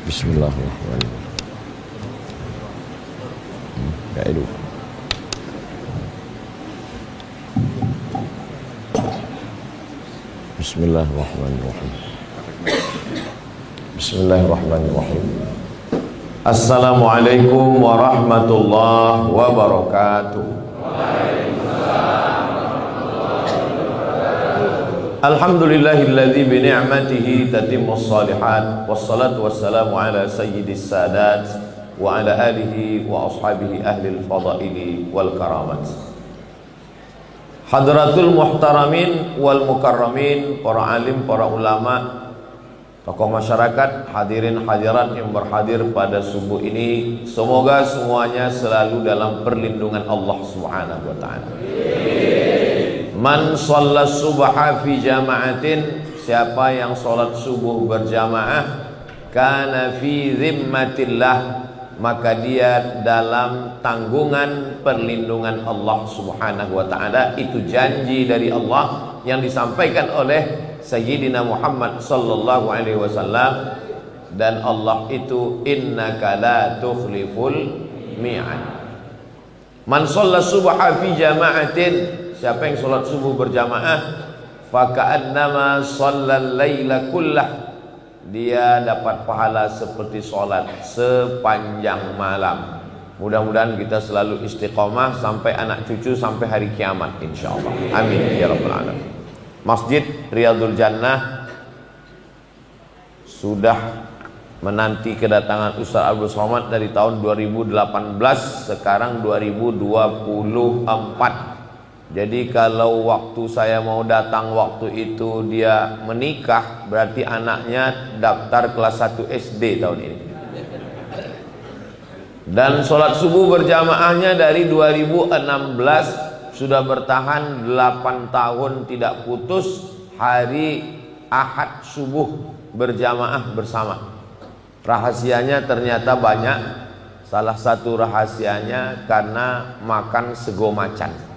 Bismillahirrahmanirrahim. Kayak itu. Bismillahirrahmanirrahim. Bismillahirrahmanirrahim. Assalamualaikum warahmatullahi wabarakatuh. Alhamdulillahilladzi bi ni'matihi tatimmus shalihat wassalatu wassalamu ala sayyidis sadat wa ala alihi wa ashabihi ahlil fadaili wal karamat. Hadratul muhtaramin wal mukarramin, para alim, para ulama, tokoh masyarakat, hadirin hadirat yang berhadir pada subuh ini, semoga semuanya selalu dalam perlindungan Allah Subhanahu wa taala. Man shalla subha fi jama'atin, siapa yang sholat subuh berjamaah, kana fi zimmatillah, maka dia dalam tanggungan perlindungan Allah Subhanahu wa taala. Itu janji dari Allah yang disampaikan oleh Sayyidina Muhammad sallallahu alaihi wasallam, dan Allah itu innaka la tukhliful mi'ad. Man shalla subha fi jama'atin, siapa yang sholat subuh berjamaah, faka'annama shallal laila kullah, dia dapat pahala seperti sholat sepanjang malam. Mudah-mudahan kita selalu istiqomah sampai anak cucu, sampai hari kiamat insyaallah. Amin ya rabbal alamin. Masjid Riyadul Jannah sudah menanti kedatangan Ustaz Abdul Somad dari tahun 2018, sekarang 2024. Jadi kalau waktu saya mau datang waktu itu dia menikah, berarti anaknya daftar kelas 1 SD tahun ini. Dan sholat subuh berjamaahnya dari 2016 sudah bertahan 8 tahun tidak putus, hari Ahad subuh berjamaah bersama. Rahasianya ternyata banyak. Salah satu rahasianya karena makan sego macan.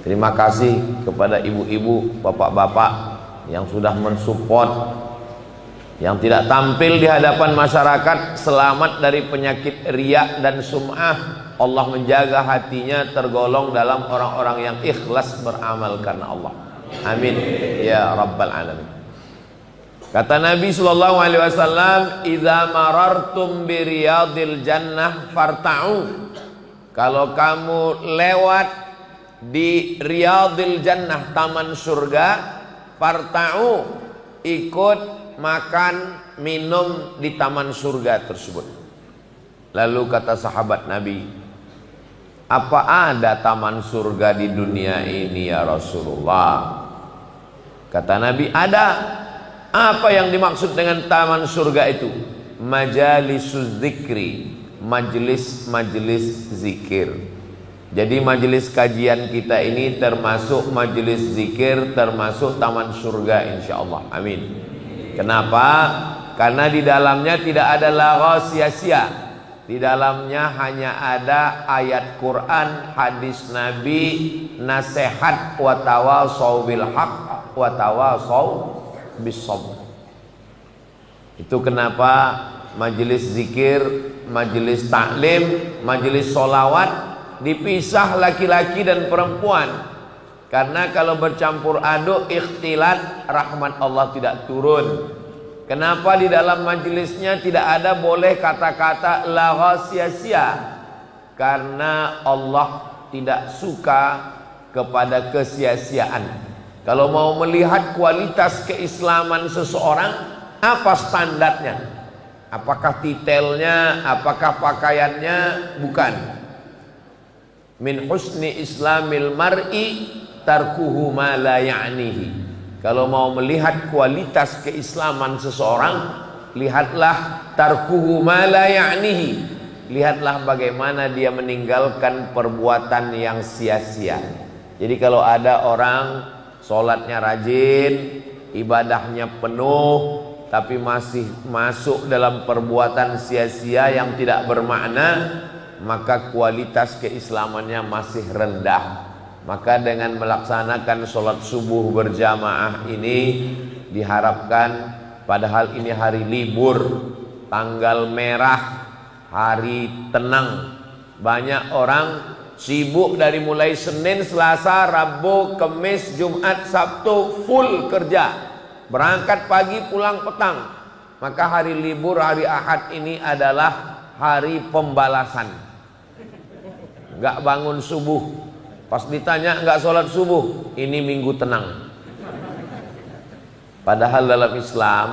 Terima kasih kepada ibu-ibu, bapak-bapak yang sudah mensupport, yang tidak tampil di hadapan masyarakat, selamat dari penyakit riya dan sum'ah. Allah menjaga hatinya tergolong dalam orang-orang yang ikhlas beramal karena Allah. Amin ya rabbal alamin. Kata Nabi sallallahu alaihi wasallam, "Idza marartum bi riyadil jannah farta'u." Kalau kamu lewat di Riyadil Jannah, taman surga, farta'u, ikut makan minum di taman surga tersebut. Lalu kata sahabat Nabi, apa ada taman surga di dunia ini ya Rasulullah? Kata Nabi, ada. Apa yang dimaksud dengan taman surga itu? Majalisuz zikri, majelis-majelis zikir. Jadi majelis kajian kita ini termasuk majelis zikir, termasuk taman surga insyaallah. Amin. Kenapa? Karena di dalamnya tidak ada lagha sia-sia. Di dalamnya hanya ada ayat Quran, hadis Nabi, nasihat, wa tawasau bil haq wa tawasau bis sabr. Itu kenapa majelis zikir, majelis taklim, majelis solawat dipisah laki-laki dan perempuan. Karena kalau bercampur aduk, ikhtilat, rahmat Allah tidak turun. Kenapa di dalam majelisnya tidak ada boleh kata-kata lagha sia-sia? Karena Allah tidak suka kepada kesia-siaan. Kalau mau melihat kualitas keislaman seseorang, apa standarnya? Apakah titelnya, apakah pakaiannya? Bukan. Min husni islamil mar'i tarkuhu ma la ya'nihi. Kalau mau melihat kualitas keislaman seseorang, lihatlah tarkuhu ma la ya'nihi. Lihatlah bagaimana dia meninggalkan perbuatan yang sia-sia. Jadi kalau ada orang sholatnya rajin, ibadahnya penuh, tapi masih masuk dalam perbuatan sia-sia yang tidak bermakna, maka kualitas keislamannya masih rendah. Maka dengan melaksanakan sholat subuh berjamaah ini, diharapkan, padahal ini hari libur, tanggal merah, hari tenang. Banyak orang sibuk dari mulai Senin, Selasa, Rabu, Kamis, Jumat, Sabtu, full kerja, berangkat pagi pulang petang. Maka hari libur, hari Ahad ini adalah hari pembalasan. Gak bangun subuh, pas ditanya gak sholat subuh, ini minggu tenang. Padahal dalam Islam,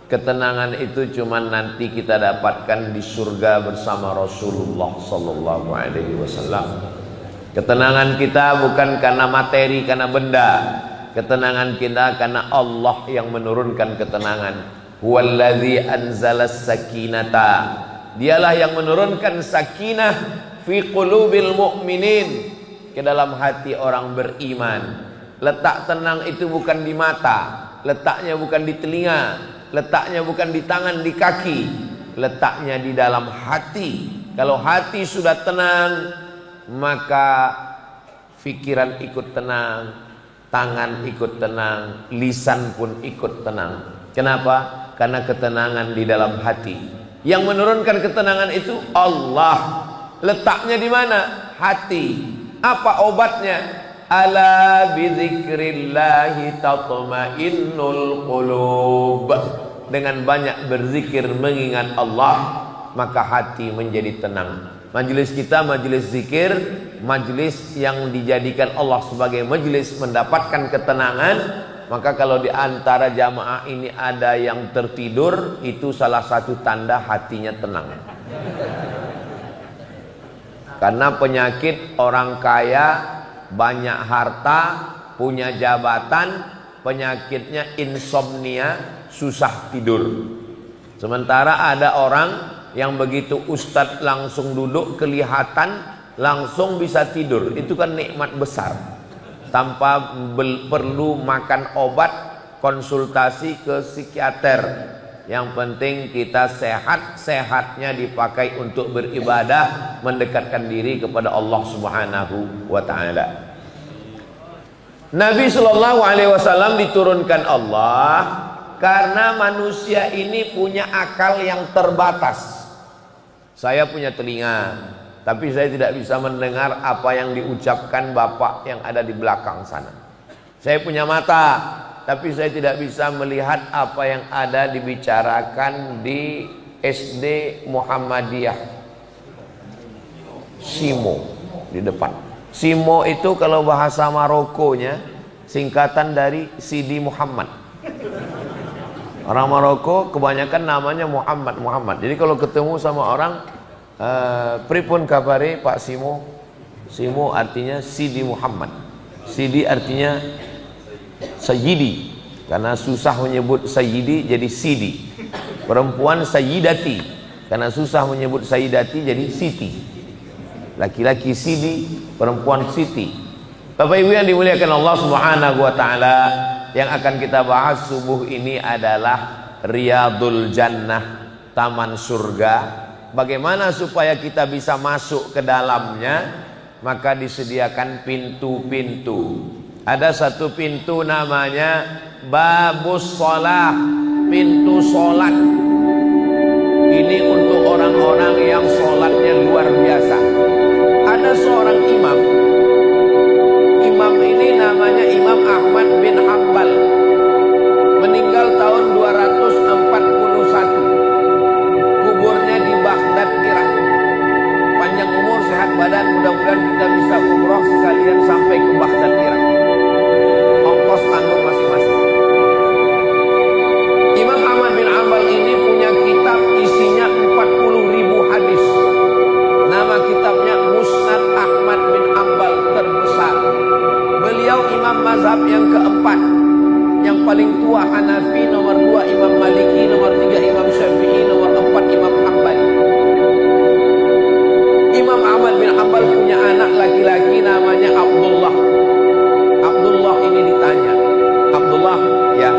ketenangan itu cuma nanti kita dapatkan di surga bersama Rasulullah sallallahu alaihi wasallam. Ketenangan kita bukan karena materi, karena benda. Ketenangan kita karena Allah yang menurunkan ketenangan. Huwallazi anzalas sakinata. Dialah yang menurunkan sakinah fi qulubil mu'minin, ke dalam hati orang beriman. Letak tenang itu bukan di mata, letaknya bukan di telinga, letaknya bukan di tangan, di kaki, letaknya di dalam hati. Kalau hati sudah tenang, maka pikiran ikut tenang, tangan ikut tenang, lisan pun ikut tenang. Kenapa? Karena ketenangan di dalam hati. Yang menurunkan ketenangan itu Allah. Letaknya di mana? Hati. Apa obatnya? Ala bizikrillahi tatmainnul qulub. Dengan banyak berzikir mengingat Allah, maka hati menjadi tenang. Majelis kita majelis zikir, majelis yang dijadikan Allah sebagai majelis mendapatkan ketenangan. Maka kalau di antara jamaah ini ada yang tertidur, itu salah satu tanda hatinya tenang. Karena penyakit orang kaya, banyak harta, punya jabatan, penyakitnya insomnia, susah tidur. Sementara ada orang yang begitu ustadz langsung duduk, kelihatan langsung bisa tidur. Itu kan nikmat besar, tanpa perlu makan obat, konsultasi ke psikiater. Yang penting kita sehat, sehatnya dipakai untuk beribadah, mendekatkan diri kepada Allah Subhanahu wa ta'ala. Nabi Shallallahu alaihi wasallam diturunkan Allah karena manusia ini punya akal yang terbatas. Saya punya telinga, tapi saya tidak bisa mendengar apa yang diucapkan bapak yang ada di belakang sana. Saya punya mata, tapi saya tidak bisa melihat apa yang ada dibicarakan di SD Muhammadiyah Simo di depan. Simo itu kalau bahasa Marokonya singkatan dari Sidi Muhammad. Orang Maroko kebanyakan namanya Muhammad. Jadi kalau ketemu sama orang, pripun kabare Pak Simo? Simo artinya Sidi Muhammad. Sidi artinya Sayyidi, karena susah menyebut Sayyidi jadi Sidi. Perempuan Sayyidati, karena susah menyebut Sayyidati jadi Siti. Laki-laki Sidi, perempuan Siti. Bapak Ibu yang dimuliakan Allah Subhanahu wa ta'ala, yang akan kita bahas subuh ini adalah Riyadul Jannah, taman surga. Bagaimana supaya kita bisa masuk ke dalamnya? Maka disediakan pintu-pintu. Ada satu pintu namanya Babus Shalah, pintu sholat. Ini untuk orang-orang yang sholatnya luar biasa. Ada seorang imam. Imam ini namanya Imam Ahmad bin Hanbal. Meninggal tahun 241. Kuburnya di Baghdad, Irak. Panjang umur, sehat badan, mudah-mudahan kita bisa umroh sekalian sampai ke Baghdad, Irak. Ongkos tanggung masing-masing. Imam Ahmad bin Hanbal ini punya kitab isinya 40.000 hadis. Nama kitabnya Musnad Ahmad bin Hanbal, terbesar. Beliau imam mazhab yang keempat. Yang paling tua Hanafi, nomor 2 Imam Maliki, nomor 3 Imam Syafi'i, nomor 4 Imam Hambali. Imam Ahmad bin Hanbal punya anak laki-laki namanya Abdullah. Abdullah ini ditanya, Abdullah, ya,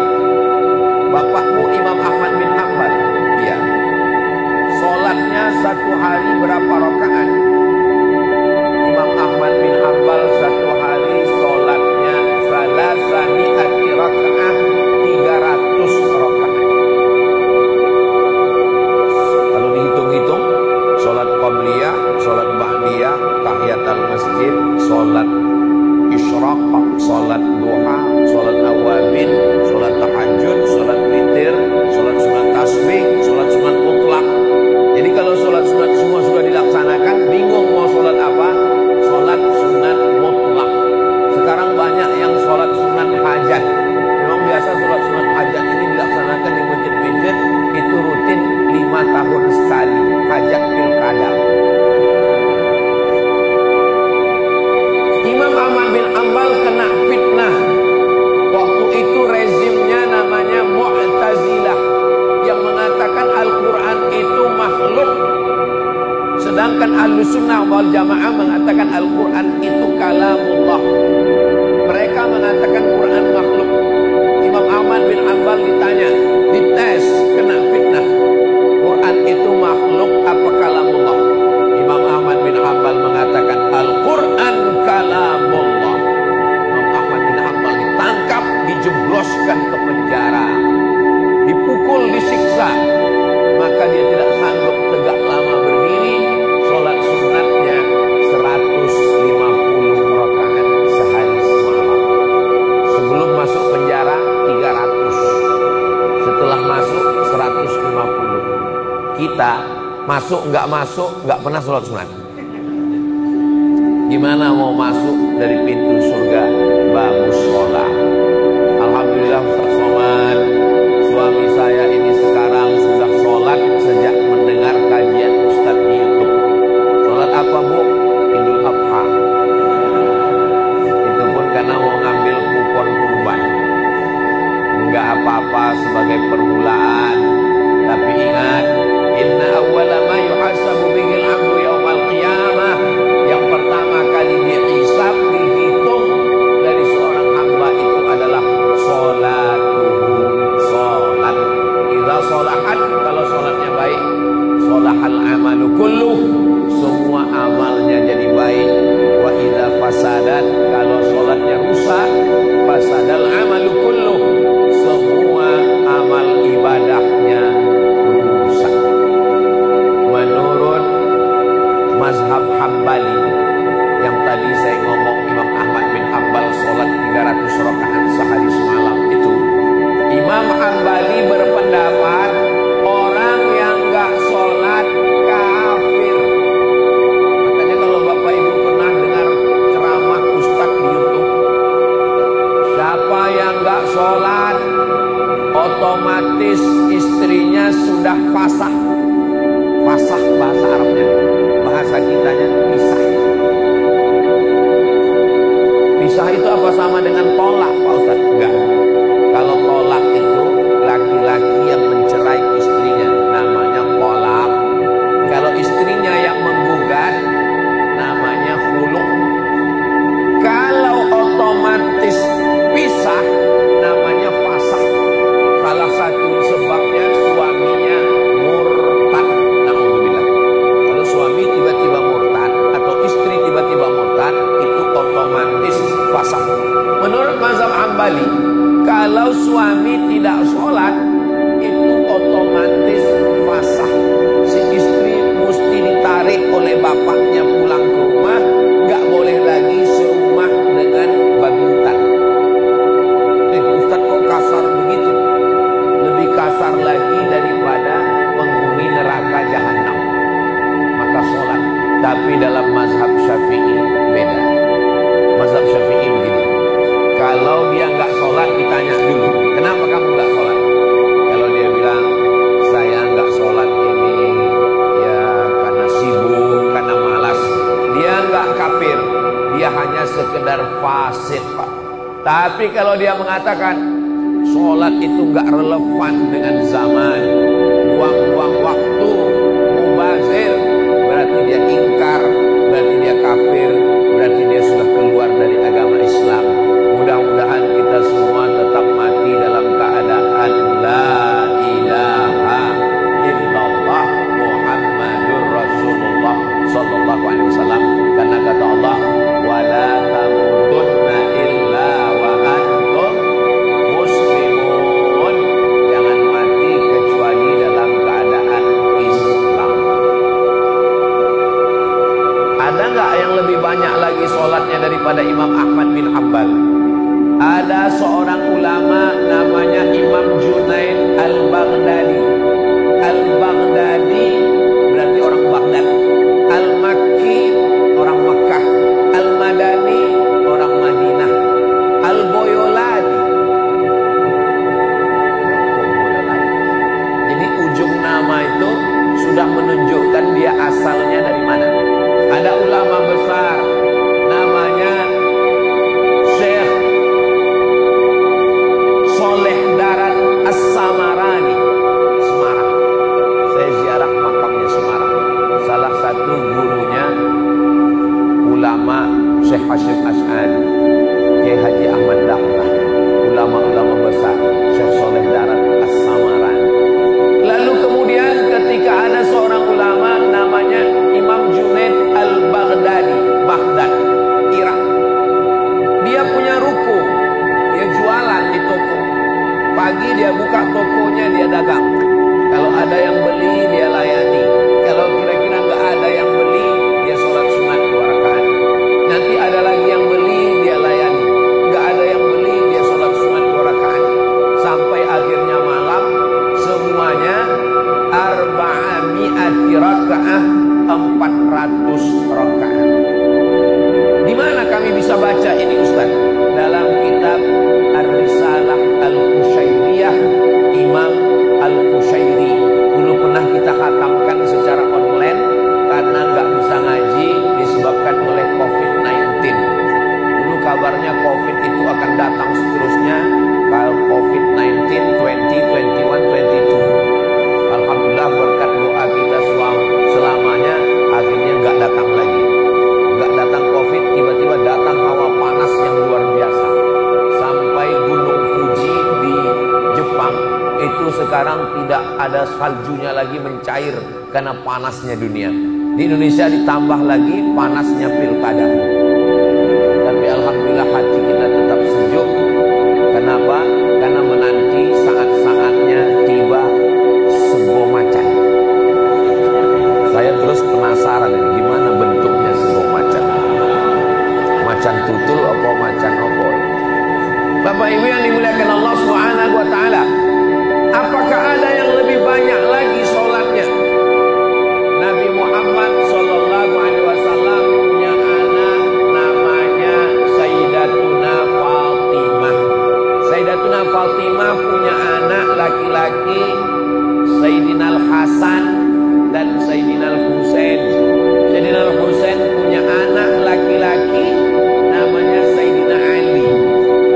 bapakmu Imam Ahmad bin Hanbal? Iya. Sholatnya satu hari berapa rakaat? Imam Ahmad bin Hanbal satu hari sholatnya salasani rakaat, 3 duha, sholat awabin, sholat tahajud, sholat witir, sholat sunat tasbih, sholat sunat mutlak. Jadi kalau sholat sunat semua sudah dilaksanakan, bingung mau sholat apa? Sholat sunat mutlak. Sekarang banyak yang sholat sunat hajat. Memang biasa sholat sunat hajat ini dilaksanakan di masjid-masjid, itu rutin 5 tahun sekali, hajat pilkada. Imam Ahmad bin Hanbal kena fitnah. Waktu itu rezimnya namanya Mu'tazilah, yang mengatakan Al-Quran itu makhluk. Sedangkan Ahlussunnah wal Jamaah mengatakan Al-Quran itu kalamullah. Mereka mengatakan Quran makhluk. Imam Ahmad bin Hanbal ditanya, dites, kena fitnah. Quran itu makhluk apa kalamullah? Imam Ahmad bin Hanbal mengatakan Al-Quran kalamullah. Imam Ahmad bin Hanbal ditangkap, dijebloskan ke penjara, dipukul, disiksa. Maka dia tidak sanggup tegak lama berdiri. Sholat sunatnya 150 rakaat sehari semalam. Sebelum masuk penjara 300, setelah masuk 150. Kita masuk nggak pernah sholat sunat. Gimana mau masuk dari pintu surga? Bagus sholat. Alhamdulillah Ustaz Somad, suami saya ini sekarang sudah sholat sejak mendengar kajian Ustaz di YouTube. Sholat apa Bu? Idul Adha. Itu pun karena mau ngambil kupon kurban. Enggak apa-apa sebagai permulaan. Tapi ingat, inna awwala ma yuhasabu bihil abdu yaumal qiyamah. Yang pertama kali dihisab, dihitung dari seorang hamba itu adalah sholatuhu, sholat. Idza sholahat, kalau sholatnya baik, sholahal amalu kulluh, semua amalnya jadi baik. Wa idza fasadat, kalau sholatnya rusak, fasadal amalu kulluh, semua amal ibadahnya rusak. Menurut mazhab Hambali, yang tadi saya ngomong Imam Ahmad bin Hanbal sholat 300 rakaat sehari semalam itu, Imam Hambali berpendapat orang yang gak sholat kafir. Makanya kalau Bapak Ibu pernah dengar ceramah Ustaz di YouTube, siapa yang gak sholat otomatis istrinya sudah fasah. Fasah bahasa Arabnya, bahasa kitanya pisah. Pisah itu apa sama dengan tolak Pak Ustaz? Enggak. Kalau tolak itu laki-laki yang mencerai istrinya, namanya tolak. Kalau istrinya yang menggugat, namanya khulu'. Kalau otomatis pisah, namanya fasah. Salah satu sebabnya suaminya murtad. Na'udzubillah. Kalau suami tiba-tiba murtad atau istri tiba-tiba murtad, itu otomatis fasah. Menurut mazhab Hambali, kalau suami tidak sholat, itu otomatis fasah. Si istri mesti ditarik oleh bapaknya pulang ke rumah, nggak boleh lagi serumah dengan babi hutan. Ustaz kok kasar begitu? Lebih kasar lagi daripada penghuni neraka jahanam. Maka sholat. Tapi dalam mazhab Syafi'i beda. Mazhab Syafi'i begini, kalau dia nggak sholat ditanya dulu, kenapa kamu nggak sholat? Kalau dia bilang saya nggak sholat ini ya karena sibuk, karena malas, dia nggak kafir, dia hanya sekedar fasid Pak. Tapi kalau dia mengatakan sholat itu nggak relevan dengan zaman, buang-buang waktu, mubazir, berarti dia ingkar, berarti dia kafir, berarti dia sudah keluar dari agama Islam. Mudah-mudahan kita semua tetap mati dalam keadaan la ilaha illallah Muhammadur Rasulullah sallallahu alaihi wasallam. Karena kata Allah, wala tamutunna illa wa antum muslimun. Jangan mati kecuali dalam keadaan Islam. Ada nggak yang lebih banyak lagi sholatnya daripada Imam Ahmad ada seorang ulama namanya Imam Junaid Al-Baghdadi. Al-Baghdadi berarti orang Baghdad. Al-Makki orang Makkah. Al-Madani orang Madinah. Al-Boyolali. Jadi ujung nama itu sudah menunjukkan dia asalnya dari mana. Ada ulama besar namanya Syekh Soleh Darat As-Samarani, Semarang. Saya ziarah makamnya Semarang. Salah satu gurunya ulama Syekh Hashim Asy'ari, Kiai Haji Ahmad Dahlah, ulama-ulama besar Syekh Soleh Darat As-Samarani. Lalu kemudian ketika ada seorang ulama namanya Imam Junaid Al-Baghdadi, Baghdad, Irak. Dia punya ruko, dia jualan di toko. Pagi dia buka tokonya, dia dagang. Kalau ada yang beli, dia layani. Kalau kira-kira nggak ada yang beli, dia sholat sunat 2 rakaat. Nanti ada lagi yang beli, dia layani. Nggak ada yang beli, dia sholat sunat 2 rakaat. Sampai akhirnya malam, semuanya 400 rakaat, 400 rakaat. Di mana kami bisa baca ini Ustaz? Dalam kitab Ar-Risalah Al-Qushairiyah Imam Al-Qushairi. Dulu pernah kita khatamkan secara online karena nggak bisa ngaji disebabkan oleh COVID-19. Dulu kabarnya COVID itu akan datang seterusnya, kalau COVID-19 2021 22. Alhamdulillah berkat doa kita selamanya akhirnya nggak datang lagi. Nggak datang COVID, tiba-tiba datang hawa panas yang luar biasa. Sampai Gunung Fuji di Jepang itu sekarang tidak ada saljunya lagi, mencair karena panasnya dunia. Di Indonesia ditambah lagi panasnya pilkada. Tapi alhamdulillah hati kita tetap sejuk. Kenapa? Karena menanti saat-saatnya tiba sego macan. Saya terus penasaran gimana bentuknya sego macan. Macan tutul apa macan apa? Bapak Ibu yang dimuliakan Allah Subhanahu wa taala, apakah ada yang lebih banyak lagi sholatnya? Nabi Muhammad sallallahu alaihi wasallam punya anak namanya Sayyidatuna Fatimah. Sayyidatuna Fatimah punya anak laki-laki Sayyidina Al-Hasan dan Sayyidina Al-Husain. Sayyidina Al-Husain punya anak laki-laki namanya Sayyidina Ali.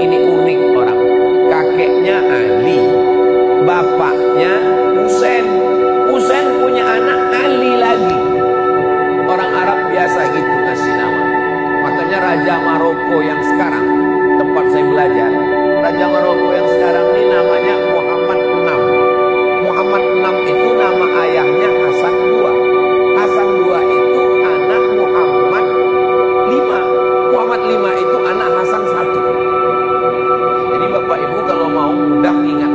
Ini unik orang. Kakeknya Ali, bapaknya Husain. Husain punya anak Ali lagi. Orang Arab biasa gitu ngasih nama. Makanya Raja Maroko yang sekarang, tempat saya belajar, Raja Maroko yang sekarang ini namanya Muhammad VI. Muhammad VI itu nama ayahnya Hasan II. Hasan II itu anak Muhammad V. Muhammad V itu anak Hasan I. Jadi Bapak Ibu kalau mau mudah ingat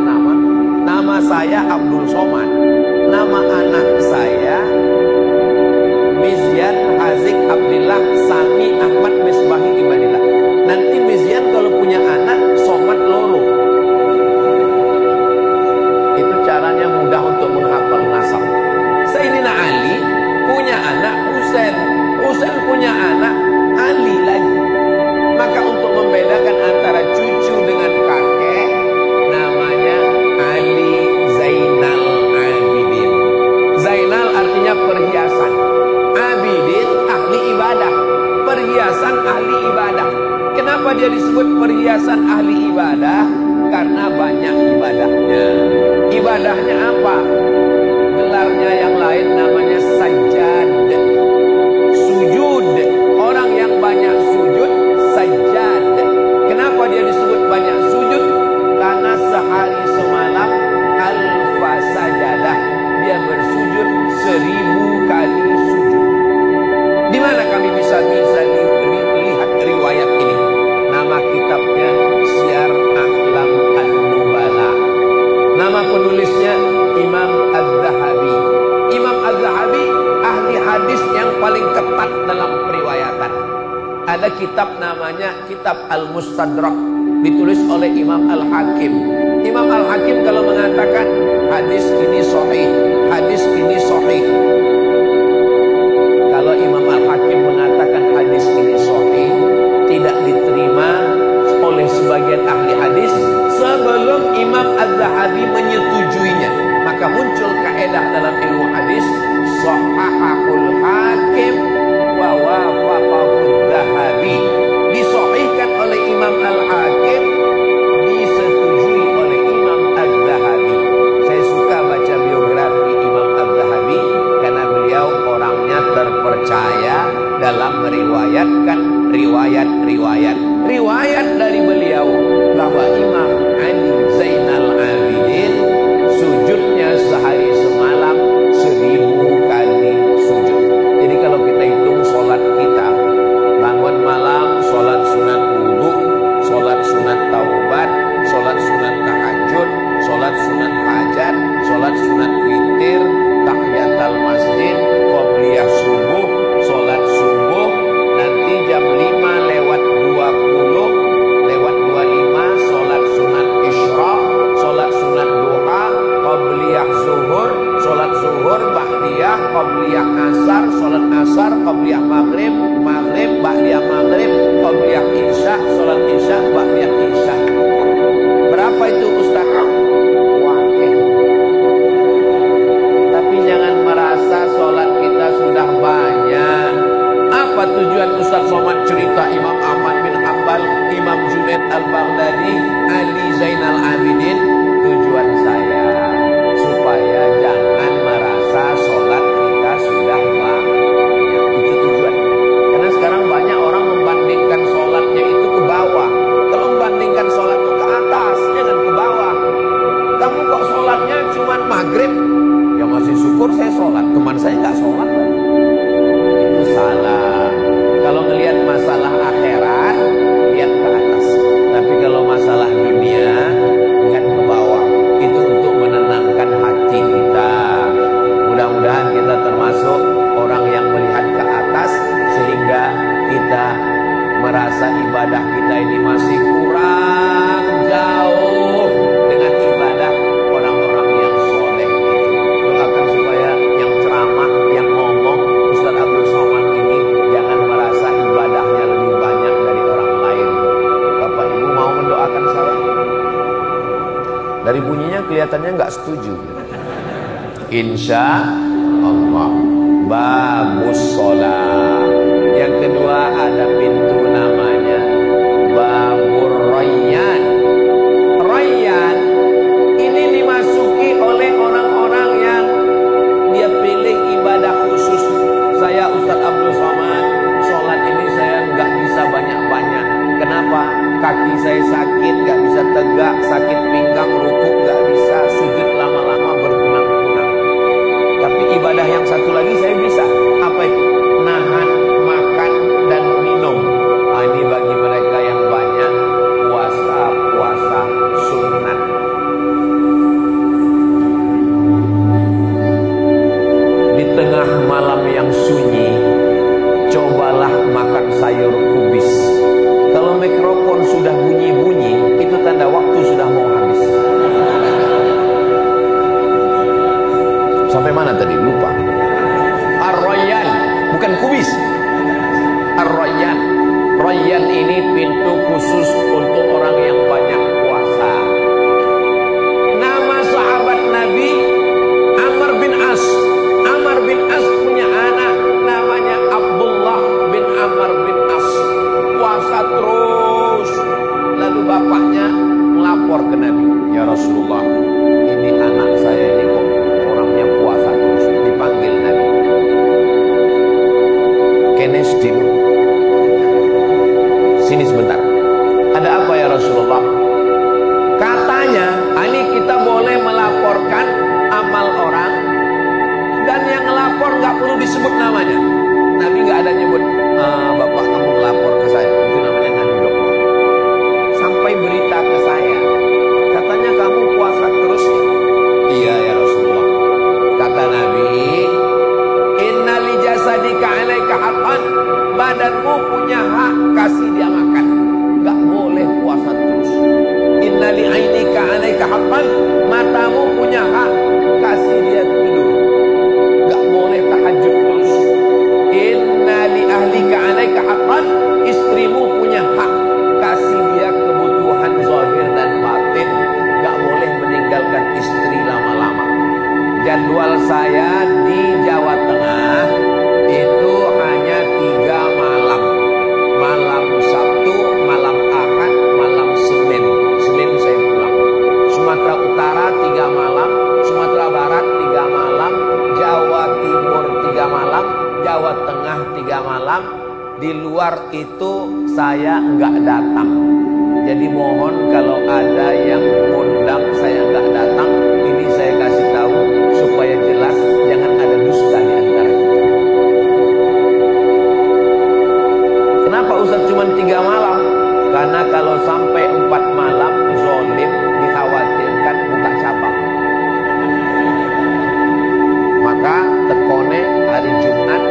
nama saya Abdul Somad. Nama anak saya Mizyan Hazik Abdillah Sami Ahmad Misbahi Ibadillah. Nanti Mizyan kalau punya anak Somad Loro. Itu caranya mudah untuk menghafal nasab. Sayyidina Ali punya anak Husain. Husain punya anak Ali lagi. Maka untuk membedakan antara cucu dengan kakek, namanya Ali Zainal Abidin. Zainal artinya perhiasan. Abidin ahli ibadah. Perhiasan ahli ibadah. Kenapa dia disebut perhiasan ahli ibadah? Karena banyak ibadahnya. Ibadahnya apa? Gelarnya yang lain namanya sajad. Sujud. Orang yang banyak sujud, sajad. Kenapa dia disebut banyak sujud? Karena sehari semalam alfa sajadah. Dia bersujud 1000 kali sujud. Di mana kami bisa lihat riwayat ini? Nama kitabnya Syiar A'lam An-Nubala. Nama penulisnya Imam Az-Zahabi. Imam Az-Zahabi ahli hadis yang paling ketat dalam periwayatan. Ada kitab namanya Kitab Al-Mustadrak. ditulis oleh Imam Al-Hakim. Imam Al-Hakim kalau mengatakan hadis ini sahih, hadis ini sahih. Kalau Imam Al-Hakim mengatakan hadis ini sahih, tidak diterima oleh sebagian ahli hadis sebelum Imam Az-Zahabi menyetujuinya. Maka muncul kaidah dalam ilmu hadis, sahahul hakim wa wafaqahu Az-Zahabi. Disahihkan oleh Imam Al-Hakim, disetujui oleh Imam Az-Zahabi. Saya suka baca biografi Imam Az-Zahabi karena beliau orangnya terpercaya dalam meriwayatkan riwayat-riwayat. Riwayat dari beliau bahwa Imam Ali Zainal Abidin sujudnya sehari semalam 1000 kali sujud. Jadi kalau kita hitung sholat kita, bangun malam sholat sunat wudu, sholat sunat taubat, sholat sunat tahajud, sholat sunat hajat, sholat sunat witir, tahiyatul masjid, qobliyah subuh, sholat subuh, nanti jam 5 lewat 20 lewat 25 sholat sunat isyraq, sholat sunat duha, qobliyah zuhur, sholat zuhur, ba'diyah, qobliyah asar, sholat asar, qobliyah maghrib, maghrib, ba'diyah maghrib, qobliyah isya, sholat isya, ba'diyah isya. Berapa itu Ustaz? Wakil. Tapi jangan merasa sholat kita sudah banyak. Apa tujuan Ustaz Somad cerita Imam Ahmad bin Hanbal, Imam Junaid Al-Baghdadi, Ali Zainal Abidin? Tujuan saya supaya jangan merasa sholat kita sudah banyak. Itu tujuan. Karena sekarang banyak orang membandingkan sholatnya itu ke bawah. Kalau membandingkan sholat itu ke atas, jangan ke bawah. Kamu kok sholatnya cuma maghrib? Ya masih syukur saya sholat, teman saya nggak sholat. Itu salah. Kalau ngelihat masalah akhirat, lihat ke atas. Tapi kalau masalah dunia, lihat ke bawah. Itu untuk menenangkan hati kita. Mudah-mudahan kita termasuk orang yang melihat ke atas, sehingga kita merasa ibadah kita ini masih kurang jauh dengan ibadah orang-orang yang soleh. Doakan supaya yang ceramah, yang ngomong Ustaz Abdul Somad ini jangan merasa ibadahnya lebih banyak dari orang lain. Bapak Ibu mau mendoakan saya? Dari bunyinya kelihatannya nggak setuju. Insya Allah. Babus sholat. Yang kedua ada pintu namanya Babur Rayyan. Rayyan ini dimasuki oleh orang-orang yang dia pilih ibadah khusus. Saya Ustaz Abdul Somad, sholat ini saya nggak bisa banyak-banyak. Kenapa? Kaki saya sakit, nggak bisa tegak, sakit pinggang, rukuk nggak bisa, sujud lama-lama berkunang-kunang. Tapi ibadah yang satu lagi saya bisa. Apa itu? Nahan makan dan minum. Ini bagi mereka yang banyak puasa sunat. Di tengah malam yang sunyi, cobalah makan sayur kubis. Kalau mikrofon sudah bunyi-bunyi, itu tanda waktu sudah mau habis. Sampai mana tadi? Lupa. Ar-Rayyan, bukan kubis. Ar-Rayyan. Rayyan ini pintu khusus untuk orang yang banyak puasa. Nama sahabat Nabi Amr bin As. Amr bin As punya anak namanya Abdullah bin Amr bin As. Puasa terus. Lalu bapaknya melapor ke Nabi, ya Rasulullah, ini anak saya ini kok orangnya puasa terus. Dipanggil Nabi. Kenes dulu. Sini sebentar. Ada apa ya Rasulullah? Katanya, ini kita boleh melaporkan amal orang, dan yang ngelapor nggak perlu disebut namanya. Nabi nggak ada nyebut, bapak kamu ngelapor ke saya. Itu namanya ngandok. Sampai berita ke saya. Katanya kamu puasa terus ya? Iya ya Rasulullah. Kata Nabi, inna li jasadika alaika haqqan. Badanmu punya hak, kasih dia makan. Gak boleh puasa terus. inna li'ainika 'alaika haqqan, matamu punya hak, kasih dia tidur. Enggak boleh tahajud terus. Inna li ahlika 'alaika haqqan, istrimu punya hak, kasih dia kebutuhan zahir dan batin. Enggak boleh meninggalkan istri lama-lama. Jadwal saya di Jawa Tengah itu hanya 3 malam. Malam Sabtu, malam Ahad, malam Senin. Senin saya pulang. Sumatera Utara 3 malam, Sumatera Barat 3 malam, Jawa Timur 3 malam, Jawa Tengah 3 malam. Di luar itu saya enggak datang. Jadi mohon kalau ada yang undang saya enggak datang, ini saya kasih tahu supaya jelas, jangan ada dusta di antara kita. Kenapa Ustaz cuma 3 malam? Karena kalau sampai 4 malam zolim, dikhawatirkan buka cabang. Maka tekone hari Jumat,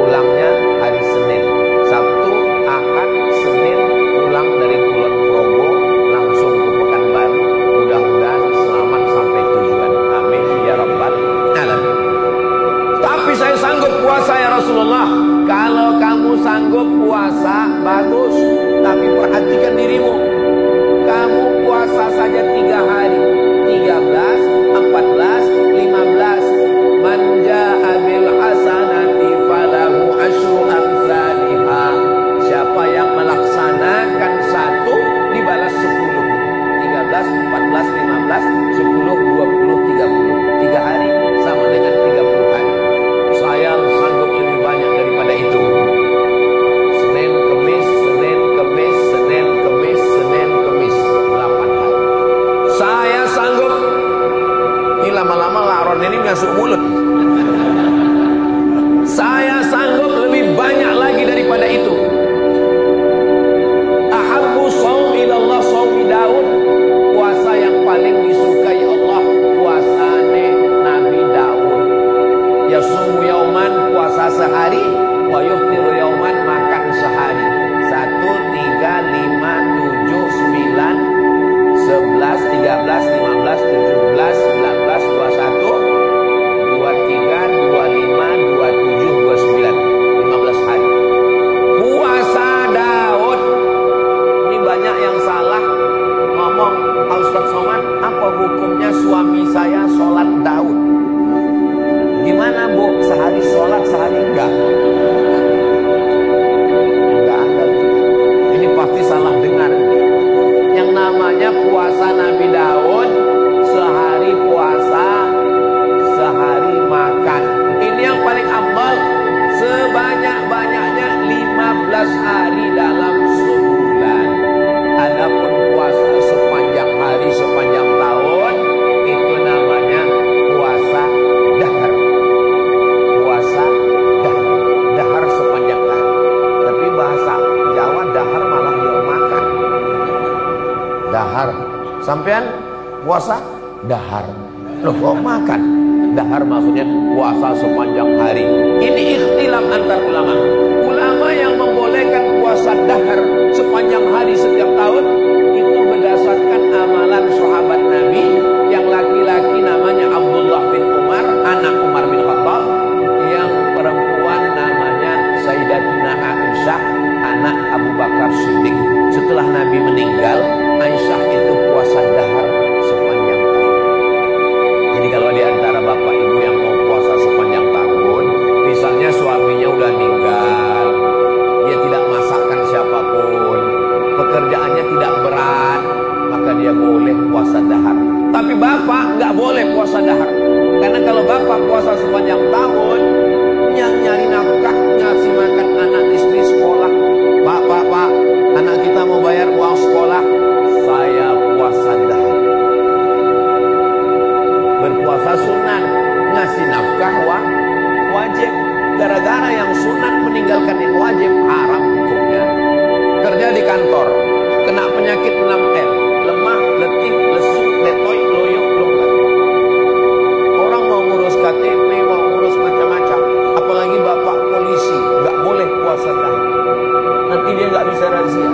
pulangnya hari Senin. Sabtu, Ahad, Senin pulang dari Kulon Progo langsung ke Pekanbaru. Mudah-mudahan selamat sampai tujuan. Amin ya rabbal alamin. Tapi saya sanggup puasa ya Rasulullah. Kalau kamu sanggup puasa bagus, tapi perhatikan dirimu. Kamu puasa saja 3 hari, 13, 14, 15. Man jaa bil hasanati falahu asyru amsalihha. Siapa yang melaksanakan 1 dibalas 10. 13, 14, 15, 10, 20, 30. 3 hari sama dengan 30 hari. Saya sanggup lebih banyak daripada itu. Senin, Kemis, Senin, Kemis, Senin, Kemis, Senin, Kemis, 8 hari. Saya sanggup. Ini lama-lama laron ini masuk mulut. Saya sanggup lebih banyak lagi daripada itu. Ahabbu shaum ilallah shaumi Daud. Puasa yang paling disukai Allah, puasane Nabi Daud. Yasumu yauman, puasa sehari, wa yuftiru yauman, makan sehari. 1, 3, 5, 7, 9, 11, 13, 15, 17, 19, 21, 23, 25, 27, 29, 15 hari. Puasa Daud. Ini banyak yang salah ngomong, Pak Ustaz Somad, apa hukumnya suami saya sholat Daud? Gimana Bu? Sehari sholat, sehari enggak? Enggak ada. Ini pasti salah dengar. Yang namanya puasa Nabi Daud, sehari puasa, sehari makan. Ini yang paling afdal. Sebanyak-banyaknya 15 hari dalam sebulan. Adapun puasa sepanjang hari, sepanjang tahun, itu namanya puasa dahar. Puasa dahar. Dahar sepanjang hari. Tapi bahasa Jawa dahar malah yang makan. Dahar. Sampean puasa dahar. Loh kok makan? Dahar maksudnya puasa sepanjang hari. Ini ikhtilaf antar ulama. Ulama yang membolehkan puasa dahar sepanjang hari setiap tahun itu berdasarkan amalan sahabat Nabi. Yang laki-laki namanya Abdullah bin Umar, anak Umar bin Khattab. Yang perempuan namanya Sayyidatuna Aisyah, anak Abu Bakar Siddiq. Setelah Nabi meninggal, Aisyah itu puasa dahar sepanjang tahun. Jadi kalau di antara bapak ibu yang mau puasa sepanjang tahun, misalnya suaminya udah meninggal, dia tidak masakkan siapapun, pekerjaannya tidak berat, maka dia boleh puasa dahar. Tapi bapak nggak boleh puasa dahar, karena kalau bapak puasa sepanjang tahun, yang nyari nafkah, ngasih makan anak istri sekolah, pak, anak kita mau bayar uang sekolah, saya puasa dahar. Berpuasa sunat, ngasih nafkah wajib. Gara-gara yang sunat meninggalkan yang wajib, haram hukumnya. Kerja di kantor, kena penyakit 6L, lemah, letih, lesu, letoy, loyo, lumpuh. Orang mau ngurus KTP, mau ngurus macam-macam, apalagi bapak polisi, nggak boleh puasa dahar. Nanti dia nggak bisa razia.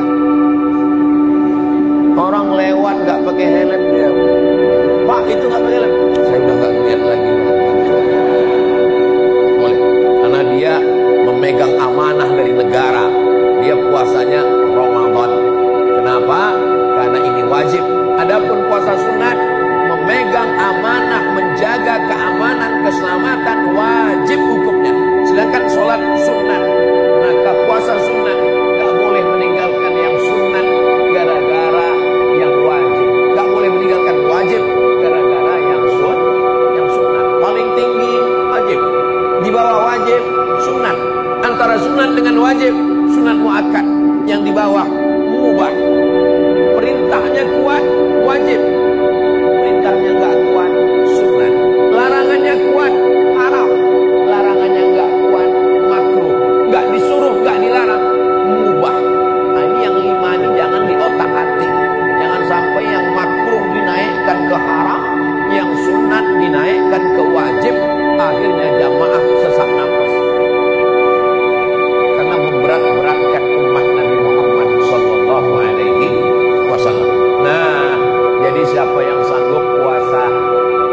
Orang lewat nggak pakai helm dia. Pak, itu nggak pakai helm. Saya udah nggak lihat lagi. Boleh, karena dia memegang amanah dari negara. Dia puasanya Ramadan. Kenapa? Karena ini wajib. Adapun puasa sunat, memegang amanah, menjaga keamanan, keselamatan, wajib hukumnya. Sedangkan sholat sunat, maka puasa sunat gak boleh meninggalkan yang sunat gara-gara yang wajib. Gak boleh meninggalkan wajib gara-gara yang sunat. Paling tinggi wajib, di bawah wajib sunat. Antara sunat dengan wajib, sunat muakkad. Yang di bawah mubah. Perintahnya kuat, wajib. Perintahnya enggak kuat, sunat. Larangannya kuat, haram. Larangannya enggak kuat, makruh. Enggak disuruh, enggak dilarang, mubah. Nah, ini yang 5 ini jangan di otak hati. Jangan sampai yang makruh dinaikkan ke haram, yang sunat dinaikkan ke wajib. Akhirnya jamaah sesak nafas. Karena memberat-beratkan umat Nabi Muhammad sallallahu alaihi wasallam. Nah, jadi siapa yang sanggup puasa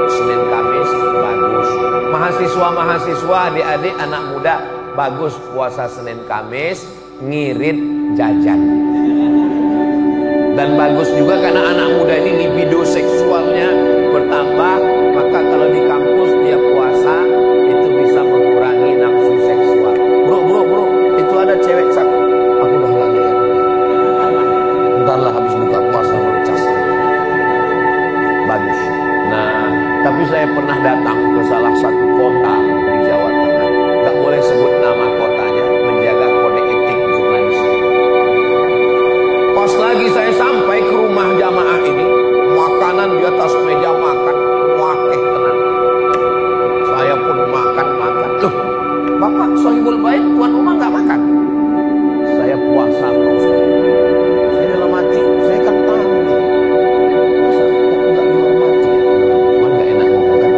Senin Kamis, bagus. Mahasiswa-mahasiswa, adik-adik, anak muda, bagus puasa Senin Kamis, ngirit jajan. Dan bagus juga karena anak muda ini libido seksualnya bertambah. Maka kalau di kampus dia puasa, itu bisa mengurangi nafsu seksual. Bro, itu ada cewek satu. Aku udah lagi ya. Entarlah habis buka puasa mencas. Bagus. Nah, tapi saya pernah datang ke salah satu kota di Jawa Tengah. Gak boleh sebut nama kotanya, menjaga kode etik jurnalistik. Pas lagi saya sampai ke rumah jamaah ini, makanan di atas meja makan, wakeh tenang. Saya pun makan. Tuh, Bapak Sohibul Bait, tuan rumah gak makan? Saya puasa, Pak Ustaz. Saya dalam hati, saya kan tahu. Masa kok enggak dihormati? Cuman gak enak ngomong kan.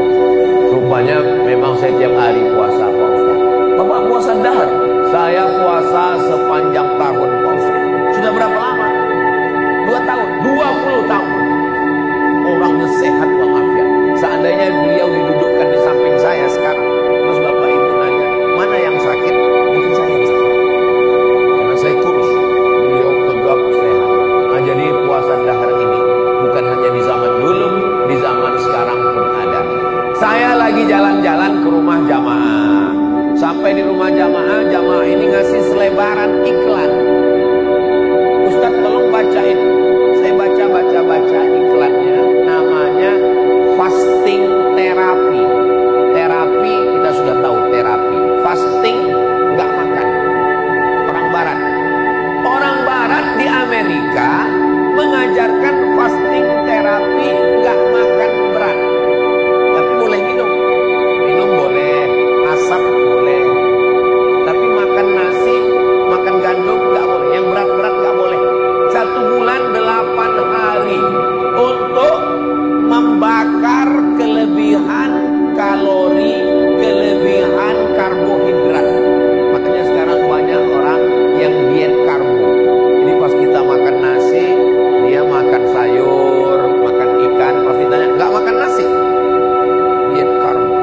Rupanya memang saya tiap hari puasa, Pak Ustaz. Bapak puasa dahar? Saya puasa sepanjang tahun, Pak Ustaz. Sudah berapa lama? 2 tahun, 20 tahun. Orangnya sehat walafiat. Seandainya beliau didudukkan di samping saya sekarang, terus Bapak Ibu nanya, mana yang sakit? Mungkin saya yang sakit. Karena saya kurus, beliau tegap sehat. Nah, jadi puasa dahar ini bukan hanya di zaman dulu, di zaman sekarang pun ada. Saya lagi jalan-jalan ke rumah jamaah. Sampai di rumah jamaah ini ngasih selebaran iklan. Ustaz tolong bacain. Saya baca iklannya. Namanya fasting terapi. Terapi kita sudah tahu terapi. Fasting nggak makan. Orang Barat di Amerika mengajarkan fasting terapi nggak makan berat. Tapi boleh minum boleh, asap boleh. Tapi makan nasi, makan gandum nggak boleh. Yang berat-berat nggak boleh. 1 bulan 8 hari untuk membakar kelebihan kalori, kelebihan karbohidrat. Makanya sekarang banyak orang yang diet karbo. Jadi pas kita makan nasi, dia makan sayur, makan ikan, pasti tanya, nggak makan nasi? Diet karbo.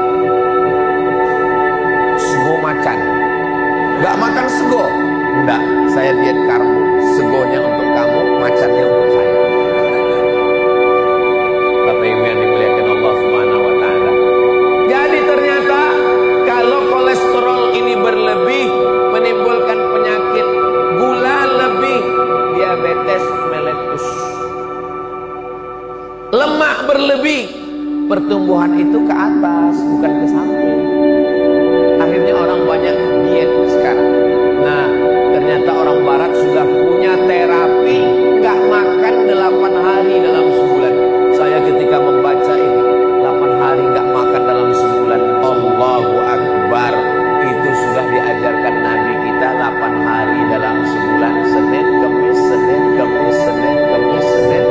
Sego macan. Nggak makan sego? Enggak, saya diet karbo. Segonya untuk kamu, macannya untuk saya. Bapak Ibu yang dimuliakan Allah Subhanahu wa taala. Jadi ternyata kalau kolesterol ini berlebih menimbulkan penyakit, gula lebih, diabetes meletus. Lemak berlebih, pertumbuhan itu ke atas, bukan ke samping. Akhirnya orang banyak diet sekarang. Nah, ternyata orang Barat sudah punya terapi gak makan 8 hari dalam sebulan. Saya ketika membaca ini, 8 hari gak makan dalam sebulan, Allahu Akbar. Itu sudah diajarkan Nabi kita 8 hari dalam sebulan. Senin, Kamis, Senin, Kamis, Senin, Kamis, Senin.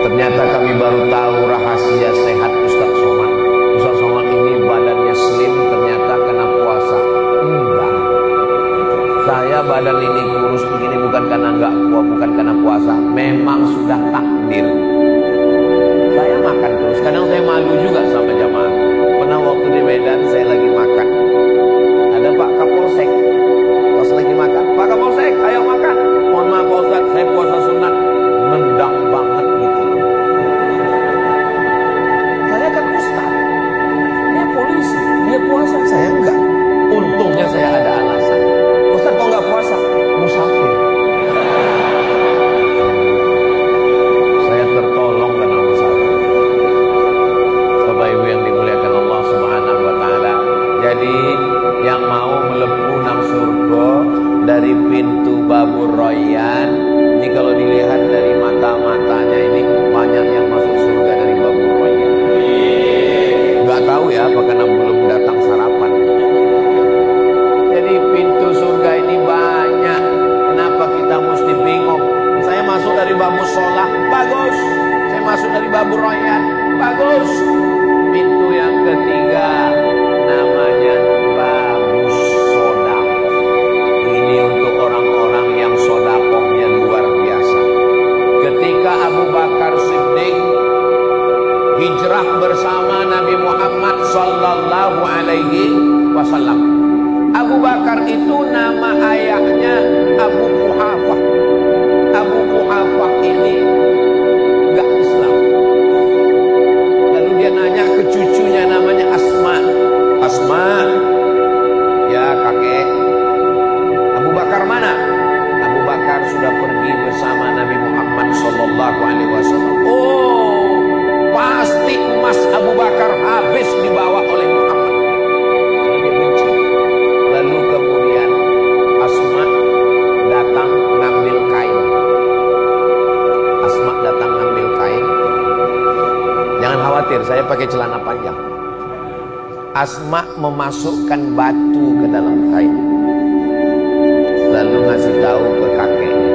Ternyata kami baru tahu rahasia sehat Ustaz Somad. Ustaz Somad ini badannya slim ternyata kena puasa. Enggak. Saya badan ini kurus begini bukan karena enggak kuat, bukan karena puasa, memang sudah takdir. Saya makan terus, kadang saya malu juga sama jamaah. Pernah waktu di Medan saya lagi makan, ada Pak Kapolsek, pas lagi makan, Pak Kapolsek ayo makan. Mohon maaf Pak Ustaz, saya puasa sunat. Nendang banget gitu. Saya kan ustaz, dia polisi, dia puasa, saya enggak. Untungnya saya ada alasan. Ustaz kok enggak puasa? Musafir. Saya tertolong karena musafir. Bapak Ibu yang dimuliakan Allah Subhanahu wa taala. Jadi yang mau melepuh nang surga dari pintu Babur Royan, ini kalau dilihat dari mata-matanya ini banyak yang masuk surga dari Babur Royan. Enggak tahu ya apa karena belum datang sarapan. Jadi pintu surga ini banyak. Kenapa kita mesti bingung? Saya masuk dari Babu Sholah, bagus. Saya masuk dari Babur Royan, bagus. Pintu yang ketiga namanya Babu Sodakoh. Ini untuk orang-orang yang sodakohnya luar biasa. Ketika Abu Bakar Siddiq hijrah bersama Nabi Muhammad sallallahu alaihi wasallam, Abu Bakar itu nama ayahnya Abu Quhafah. Abu Quhafah ini enggak Islam. Lalu dia nanya ke cucunya namanya Asma. Asma, ya kakek, Abu Bakar mana? Abu Bakar sudah pergi bersama Nabi Muhammad sallallahu alaihi wasallam. Oh, pasti emas Abu Bakar habis dibawa oleh Muhammad. Dia benci. Lalu kemudian Asma datang ngambil kain. Asma datang ngambil kain. Jangan khawatir, saya pakai celana panjang. Asma memasukkan batu ke dalam kain. Lalu ngasih tahu ke kakeknya,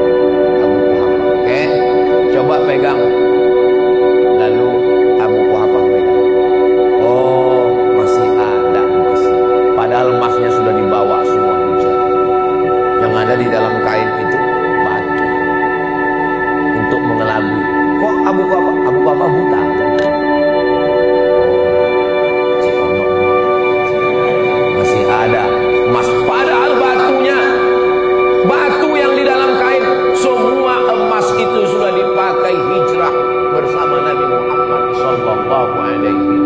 Abu Quhafah, "Oke, coba pegang." Lalu Abu Quhafah pegang. Oh, masih ada emas. Padahal emasnya sudah dibawa semua hujan. Yang ada di dalam kain itu batu untuk mengelabui. Kok Abu Quhafah buta? Masih ada emas. Padahal batu yang di dalam kain, semua emas itu sudah dipakai hijrah bersama Nabi Muhammad sallallahu alaihi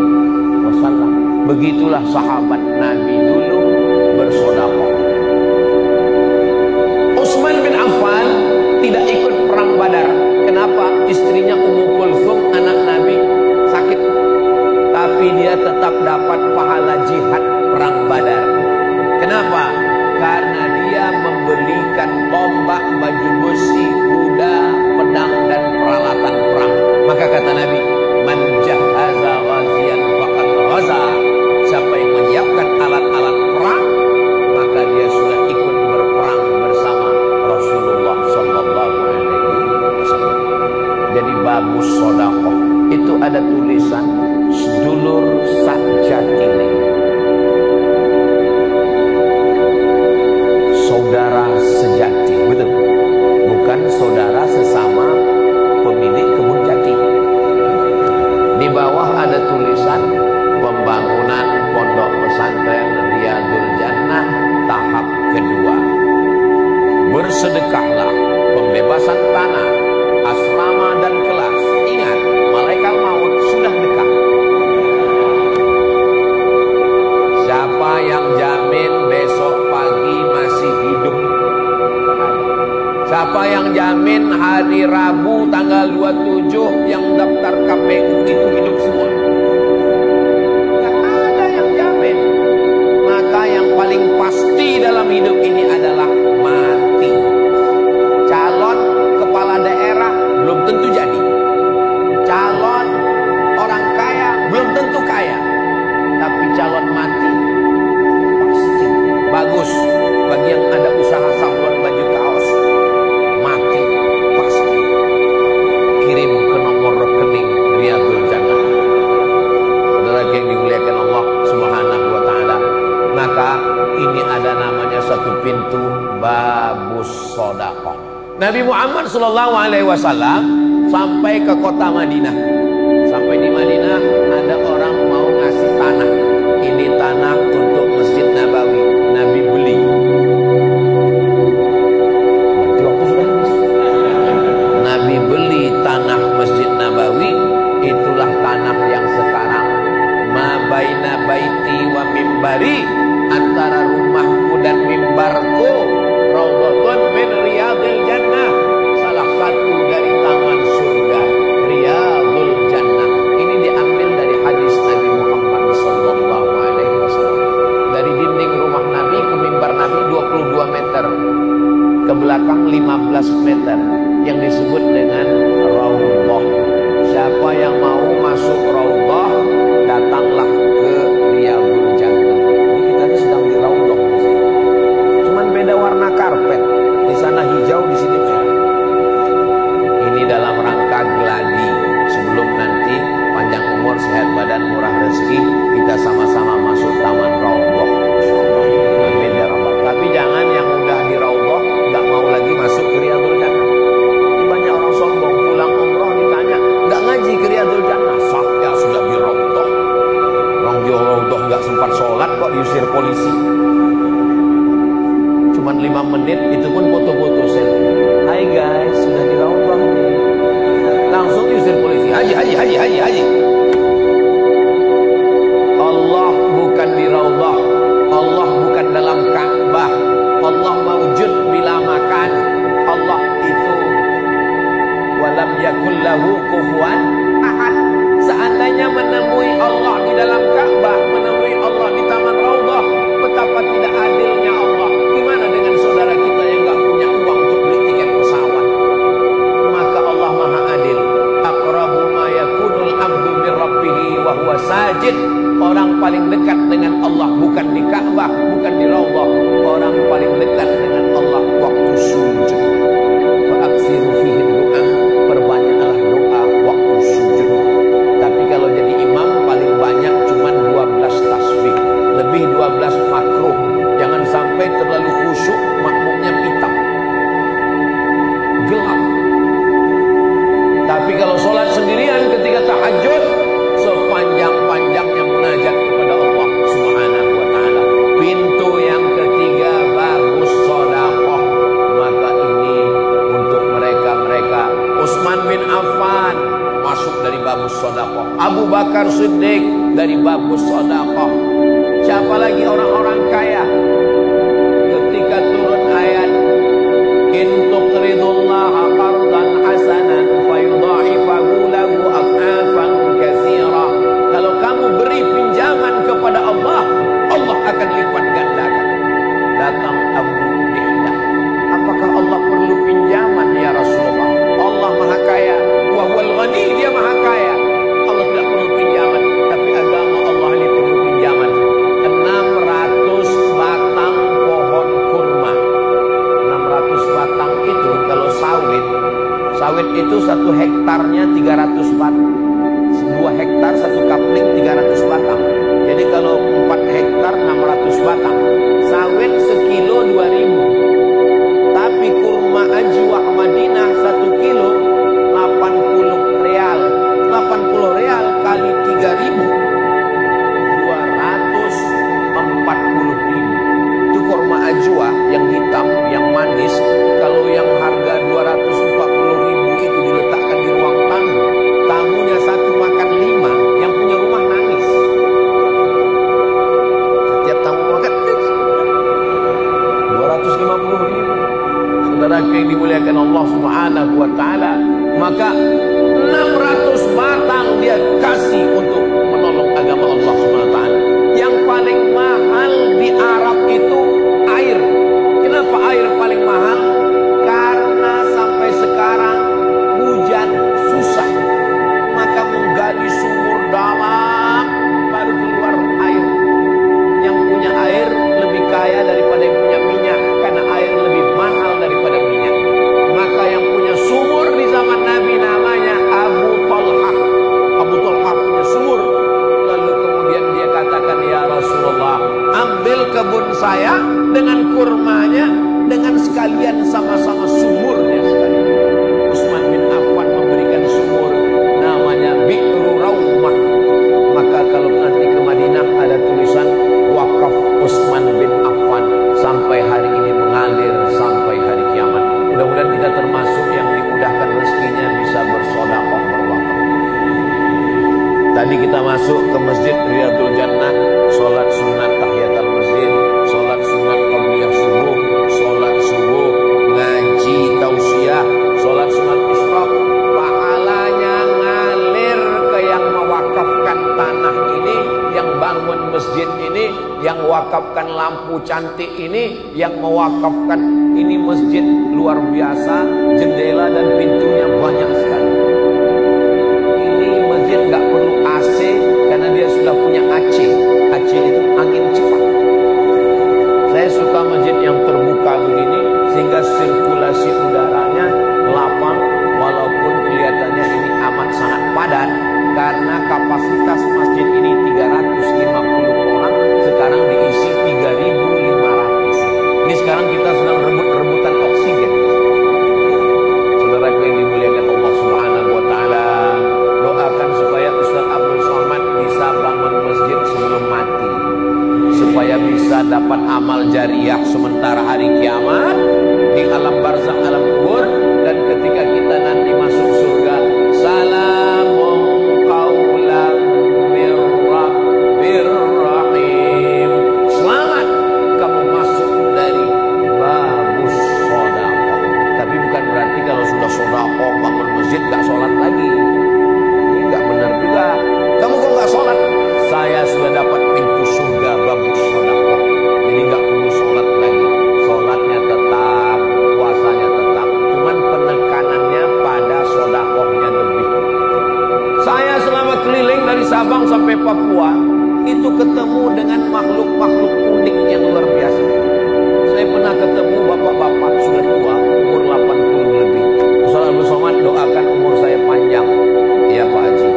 wasallam. Begitulah sahabat Nabi dulu bersedekah. Utsman bin Affan tidak ikut perang Badar. Kenapa? Istrinya Ummu Kulthum, anak Nabi, sakit. Tapi dia tetap dapat pahala jihad perang Badar. Kenapa? Karena dia membelikan tombak, baju besi, kuda, pedang dan peralatan perang. Maka kata Nabi, "Man jahaza ghaziyan faqad ghaza." Siapa yang menyiapkan alat-alat perang, maka dia sudah ikut berperang bersama Rasulullah sallallahu alaihi wasallam. Jadi Babu Sodakoh itu ada tulisan sedulur sakjatine, saudara sejati, betul? Bukan saudara sesama pemilik kebun jati. Di bawah ada tulisan pembangunan pondok pesantren Riyadul Jannah tahap kedua. Bersedekahlah, pembebasan tanah, asrama dan kelas. Ingat, malaikat maut sudah dekat. Siapa yang jamin besok pagi masih hidup? Siapa yang jamin hari Rabu tanggal 27 yang daftar KPU itu hidup semua? Gak ada yang jamin. Maka yang paling pasti dalam hidup ini adalah mati. Calon kepala daerah belum tentu jadi. Calon orang kaya belum tentu kaya. Tapi calon mati pasti. Bagus bagi yang ada usaha sablon baju kaos. Mati pasti. Kirim ke nomor rekening Riyadul Jannah. Saudara yang dimuliakan Allah Subhanahu wa taala. Maka ini ada namanya satu pintu Nabi Muhammad SAW sampai ke kota Madinah. Sampai di Madinah ada orang mau ngasih tanah. Ini tanah untuk Masjid Nabawi. Nabi beli. Berarti waktu sudah habis. Nabi beli tanah Masjid Nabawi. Itulah tanah yang sekarang ma baina baiti wa mimbari, antara rumahku dan mimbarku raudhatun min riyadil jannah, salah satu dari taman surga, riyadul jannah. Ini diambil dari hadis Nabi Muhammad sallallahu alaihi wasallam. Dari dinding rumah Nabi ke mimbar Nabi 22 meter, ke belakang 15 meter, yang disebut dengan raudhah. Siapa yang mau masuk raudhah, datanglah ke riyadul jannah. Ini kita ini sedang di raudhah di sini. Cuman beda warna karpet. Di sana hijau, di sini merah. Ini dalam rangka geladi. Sebelum nanti panjang umur, sehat badan, murah rezeki, kita sama-sama masuk taman raudhah. Amin ya rabbal. Tapi jangan yang udah di raudhah nggak mau lagi masuk ke riyadul jannah. Ini banyak orang sombong, pulang umroh ditanya, nggak ngaji ke riyadul jannah. Saya sudah di raudhah. Orang di raudhah nggak sempat sholat kok diusir polisi. Cuman 5 menit, itu pun foto-foto selfie. Hai guys, sudah di raudhah nih. Langsung diusir polisi. Haji. Allah bukan di raudhah. Allah bukan dalam Ka'bah. Allah mawjud bila makan. Allah itu walam yakul lahu kufuwan ahad. Seandainya menemui Allah di dalam Ka'bah, menemui Allah di taman raudhah, betapa tidak adilnya Allah. Gimana dengan saudara kita yang gak punya uang untuk beli tiket pesawat? Maka Allah maha adil. Aqrabu ma yakunul abdu min rabbih wa huwa sajid. Orang paling dekat dengan Allah bukan di Ka'bah, bukan di raudhah. Orang paling dekat dengan Allah waktu sujud. Fa aksiru fihi doa, perbanyaklah doa waktu sujud. Tapi kalau jadi imam paling banyak cuman 12 tasbih, lebih 12 makruh. Jangan sampai terlalu khusyuk, makmumnya pitam, gelap. Tapi kalau sholat sendirian ketika tahajud, sepanjang-panjangnya munajat kepada Allah Subhanahu wa ta'ala. Pintu yang ketiga, babus shadaqah. Maka ini untuk mereka-mereka. Utsman bin Affan masuk dari babus shadaqah. Abu Bakar Siddiq dari babus shadaqah. Siapa lagi orang-orang kaya? Ketika turun ayat in tuqridullaha qardan hasanan fayudha'ifahu lahu ad'afan katsira. Kalau kamu beri pinjaman kepada Allah, Allah akan lipat gandakan. Datang Abu Dihdah, apakah Allah perlu pinjaman ya Rasulullah? Allah maha kaya, wa huwal ghani, dia maha kaya. Allah tidak perlu pinjaman, tapi agama Allah ini perlu pinjaman. 600 batang pohon kurma. 600 batang itu kalau sawit itu 1 hektarnya 300 batang. 2 hektar 1 kapling 300 batang. Jadi kalau 4 hektar 600 batang. Sawit sekilo 2.000. Tapi kurma ajwa Madinah 1 kilo 80 real. 80 real kali 3.000. 240.000. Itu kurma ajwa yang hitam, yang manis. Kalau yang harga 240.000 itu diletakkan di ruang tamu, tamunya 1 makan 5, yang punya rumah nangis. Setiap tamu makan 250.000. Saudara yang dimuliakan Allah Subhanahu wa ta'ala, maka 600 batang dia kasih untuk menolong agama Allah Subhanahu wa ta'ala. Yang paling mahal di Arab itu air. Kenapa air paling mahal? Karena sampai sekarang hujan susah. Maka menggali sumur dalam baru keluar air. Yang punya air lebih kaya daripada yang punya minyak, karena air lebih mahal daripada minyak. Maka yang punya sumur di zaman Nabi namanya Tadi kita masuk ke masjid Riyadul Jannah, sholat sunat tahiyatul masjid, sholat sunat qabliyah subuh, sholat subuh, ngaji tausiah, sholat sunat isyraq. Pahalanya ngalir ke yang mewakafkan tanah ini, yang bangun masjid ini, yang wakafkan lampu cantik ini, yang mewakafkan ini masjid luar biasa, jendela dan pintunya banyak sekali. Ini masjid nggak perlu AC karena dia sudah punya AC. AC itu angin cepat. Saya suka masjid yang terbuka begini sehingga sirkulasi udaranya lapang, walaupun kelihatannya ini amat sangat padat karena kapasitas masjid ini 350 orang, sekarang diisi 3.500. Ini sekarang kita sedang rebut-rebutan oksigen. Saudara yang dimuliakan Allah Subhanahu wa taala, doakan supaya Ustaz Abdul Somad bisa bangun masjid sebelum mati, supaya bisa dapat amal jariah sementara hari kiamat, di alam barzakh, alam kubur, dan ketika kita nanti masuk surga, salamun qaulan mir rabbir rahim. Selamat kamu masuk dari babus sedekah. Tapi bukan berarti kalau sudah sedekah bangun masjid gak sholat lagi. Ini gak benar juga. Kamu kok gak sholat? Saya sudah dapat pintu surga babus sedekah. Jadi gak perlu sholat lagi. Sholatnya tetap, puasanya tetap, cuman penekanannya pada sedekahnya lebih. Saya selama keliling dari Sabang sampai Papua itu ketemu dengan makhluk-makhluk unik yang luar biasa. Saya pernah ketemu bapak-bapak sudah tua, umur 80 lebih. Ustaz Abdul Somad doakan umur saya panjang. Iya Pak Haji.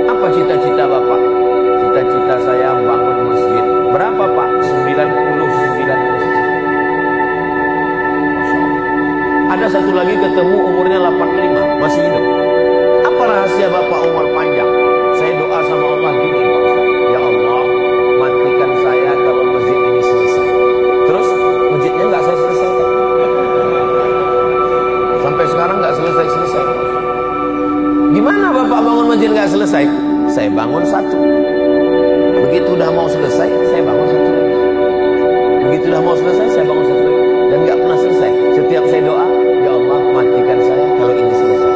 Apa cita-cita Bapak? Cita-cita saya bangun masjid. Berapa Pak? 99 masjid. Ada satu lagi ketemu umurnya 85, masih hidup. Apa rahasia Bapak umur panjang? Saya doa sama Allah gini Pak Ustaz. Ya Allah, matikan saya kalau masjid ini selesai. Terus masjidnya nggak saya selesaikan. Sampai sekarang nggak selesai-selesai. Gimana Bapak bangun masjid nggak selesai? Saya bangun satu. Begitu udah mau selesai, saya bangun satu lagi. Begitu udah mau selesai, saya bangun satu lagi. Dan nggak pernah selesai. Setiap saya doa, ya Allah matikan saya kalau ini selesai.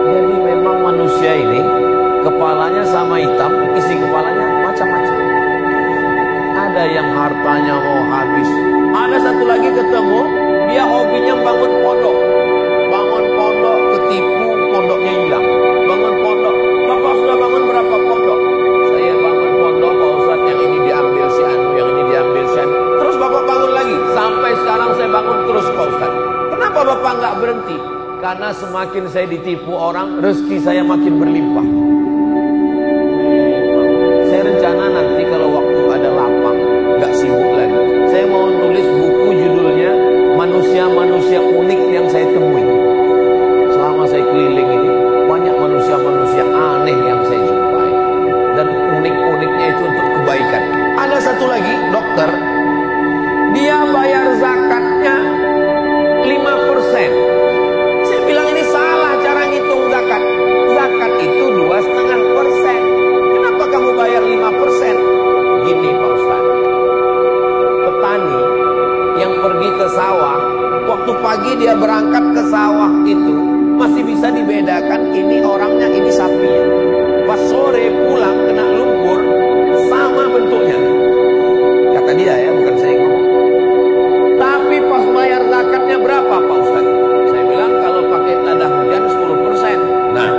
Jadi memang manusia ini kepalanya sama hitam, isi kepalanya macam-macam. Ada yang hartanya mau habis. Ada satu lagi ketemu, dia hobinya bangun pondok. Bangun pondok, ketipu, pondoknya hilang. Bangun pondok. Bapak sudah bangun berapa pondok? Saya bangun pondok, Pak Ustaz, yang ini diambil si anu, yang ini diambil si anu. Terus Bapak bangun lagi. Sampai sekarang saya bangun terus Pak Ustaz. Kenapa Bapak nggak berhenti? Karena semakin saya ditipu orang, rezeki saya makin berlimpah. Saya rencana nanti kalau waktu ada lapang, nggak sibuk lagi, saya mau nulis buku judulnya Manusia-manusia unik yang saya temui. Selama saya keliling ini, banyak manusia-manusia aneh yang saya jumpai. Dan unik-uniknya itu untuk kebaikan. Ada satu lagi, dokter, dia bayar zakatnya 5%. Saya bilang ini salah cara ngitung zakat. Zakat itu 2,5%. Kenapa kamu bayar 5%? Gini Pak Ustaz, petani yang pergi ke sawah, waktu pagi dia berangkat ke sawah itu masih bisa dibedakan ini orangnya, ini sapinya. Pas sore pulang kena lumpur, sama bentuknya. Kata dia ya, bukan saya ngomong. Tapi pas bayar zakatnya berapa Pak Ustaz? Saya bilang kalau pakai tada hujan 10%. Nah,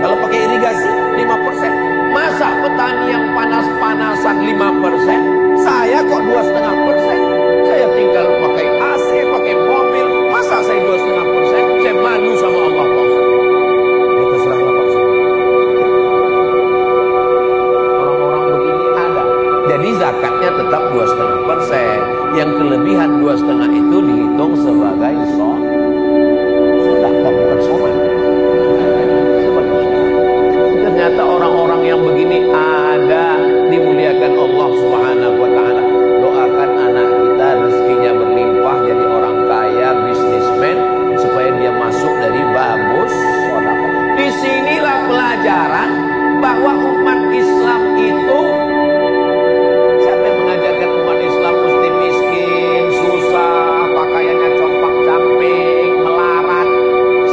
kalau pakai irigasi 5%. Masa petani yang panas-panasan 5%, saya kok 2,5%? Saya tinggal pakai AC, pakai mobil. Masa saya 2,5%? Saya malu sama Allah Pak Ustaz. Ya terserah Bapak semua. Orang-orang begini ada. Jadi zakatnya tetap 2,5%. Yang kelebihan 2,5% itu dihitung sebagai bahwa umat Islam itu, siapa yang mengajarkan umat Islam mesti miskin, susah, pakaiannya compang-camping, melarat?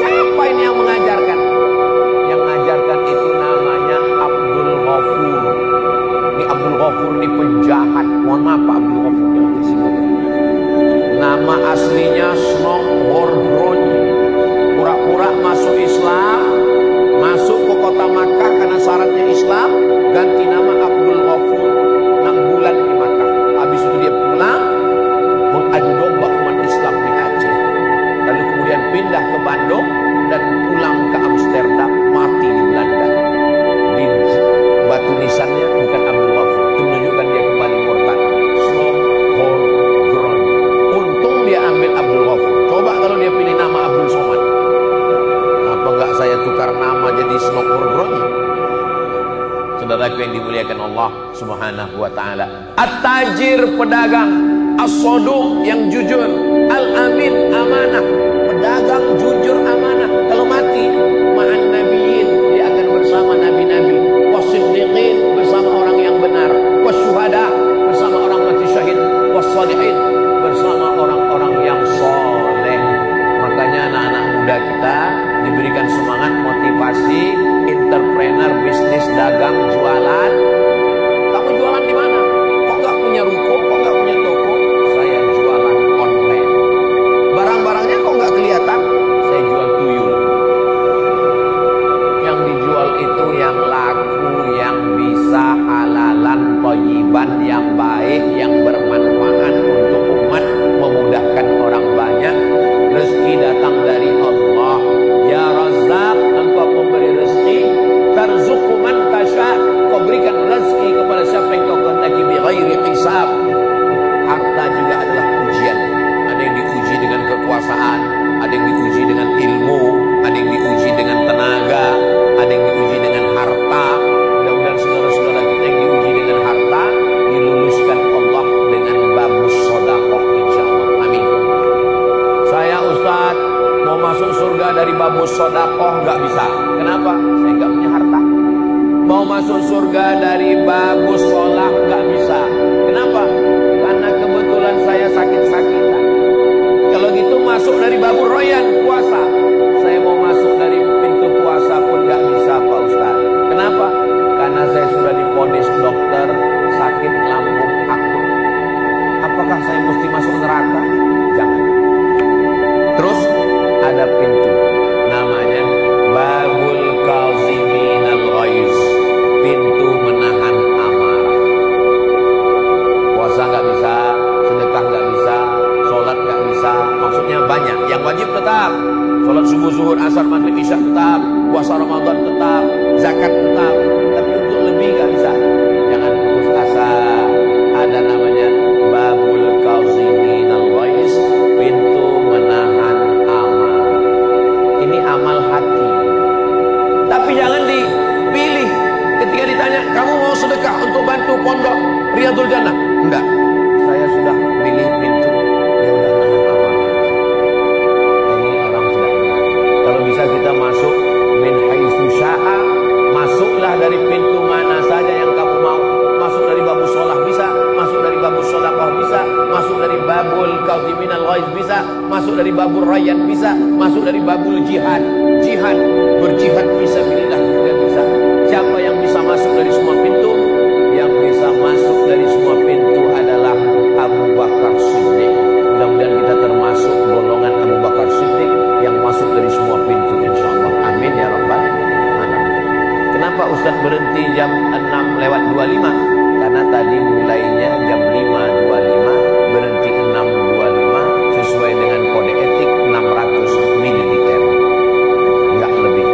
Siapa ini yang mengajarkan? Yang mengajarkan itu namanya Abdul Ghafur. Ini Abdul Ghafur ini penjahat. Mohon maaf Pak Abdul Ghafur, jangan tersinggung. Nama aslinya Snok Hordronyi. Pura-pura masuk Islam, masuk ke kota Makkah karena syaratnya Islam, ganti nama Abdul Ghafur, 6 bulan di Makkah. Habis itu dia pulang mengadu domba umat Islam di Aceh. Lalu kemudian pindah ke Bandung dan pulang ke Amsterdam, mati di Belanda. Di batu nisannya bukan Abdul Ghafur, itu menunjukkan dia kembali murtad. Snok Hordronyi. Untung dia ambil Abdul Ghafur. Coba kalau dia pilih nama Abdul Somad. Apa enggak saya tukar nama jadi Snok Hordronyi? Saudaraku yang dimuliakan Allah Subhanahu wa taala. At-tajir, pedagang, as-saduq, yang jujur, al-amin, amanah. Pedagang jujur, amanah. Kalau mati ma'an nabiyyin, dia akan bersama nabi-nabi, was-siddiqin, bersama orang yang benar, was-syuhada, bersama orang mati syahid, was-shalihin, bersama orang-orang yang soleh. Makanya anak-anak muda kita diberikan semangat, motivasi, entrepreneur, bisnis, dagang, jualan. Kamu jualan di mana? Kok nggak punya ruko? Kok nggak punya toko? Saya jualan online. Barang-barangnya kok nggak kelihatan? Saya jual tuyul. Yang dijual itu yang laku, yang bisa halalan, thayyiban, yang baik, yang bermanfaat untuk umat, memudahkan orang banyak. Rezeki datang dari Allah. Ya Razzaq, engkau pemberi rezeki. Tarzuqu man tasha, kau berikan rezeki kepada siapa yang kau kehendaki bi ghairi hisab. Harta juga adalah ujian. Ada yang diuji dengan kekuasaan, ada yang diuji dengan ilmu, ada yang diuji dengan tenaga, ada yang diuji dengan harta. Mudah-mudahan saudara-saudara kita yang diuji dengan harta diluluskan Allah dengan babus sedekah insyaallah. Amin. Saya Ustaz mau masuk surga dari babus sedekah nggak bisa. Kenapa? Saya nggak punya harta. Mau masuk surga dari babus sholah nggak bisa. Kenapa? Karena kebetulan saya sakit-sakitan. Kalau gitu masuk dari babur royan, puasa. Saya mau masuk dari pintu puasa pun nggak bisa Pak Ustaz. Kenapa? Karena saya sudah divonis dokter sakit lambung akut. Apakah saya mesti masuk neraka? Jangan. Terus ada pintu namanya babul kaziminal ghaiz, pintu menahan amarah. Puasa nggak bisa, sedekah nggak bisa, sholat nggak bisa. Maksudnya banyak. Yang wajib tetap, sholat subuh, zuhur, asar, maghrib, isya tetap, puasa Ramadan tetap, zakat tetap. Tapi untuk lebih nggak bisa. Jangan putus asa. Ada namanya babul kaziminal ghaiz, pintu menahan amarah. Ini amal hati. Tapi jangan dipilih. Ketika ditanya, kamu mau sedekah untuk bantu pondok Riyadul Jannah? Enggak. Saya sudah pilih pintu yang udah nahan amarah. Ini orang tidak benar. Kalau bisa kita masuk min haitsu syaa, masuklah dari pintu mana saja yang kamu mau. Masuk dari babus sholah bisa, masuk dari babus sedekah bisa, masuk dari babul kaziminal ghaiz bisa, masuk dari babul rayyan bisa, masuk dari babul jihad. Jihad, berjihad fisabilillah juga bisa. Siapa yang bisa masuk dari semua pintu? Yang bisa masuk dari semua pintu adalah Abu Bakar Siddiq. Mudah-mudahan kita termasuk golongan Abu Bakar Siddiq yang masuk dari semua pintu insyaallah. Amin ya rabbal alamin. Kenapa Ustaz berhenti jam 6:25? Karena tadi mulainya jam 5.25, berhenti 6.25 sesuai dengan kode etik 600 ml. Enggak lebih.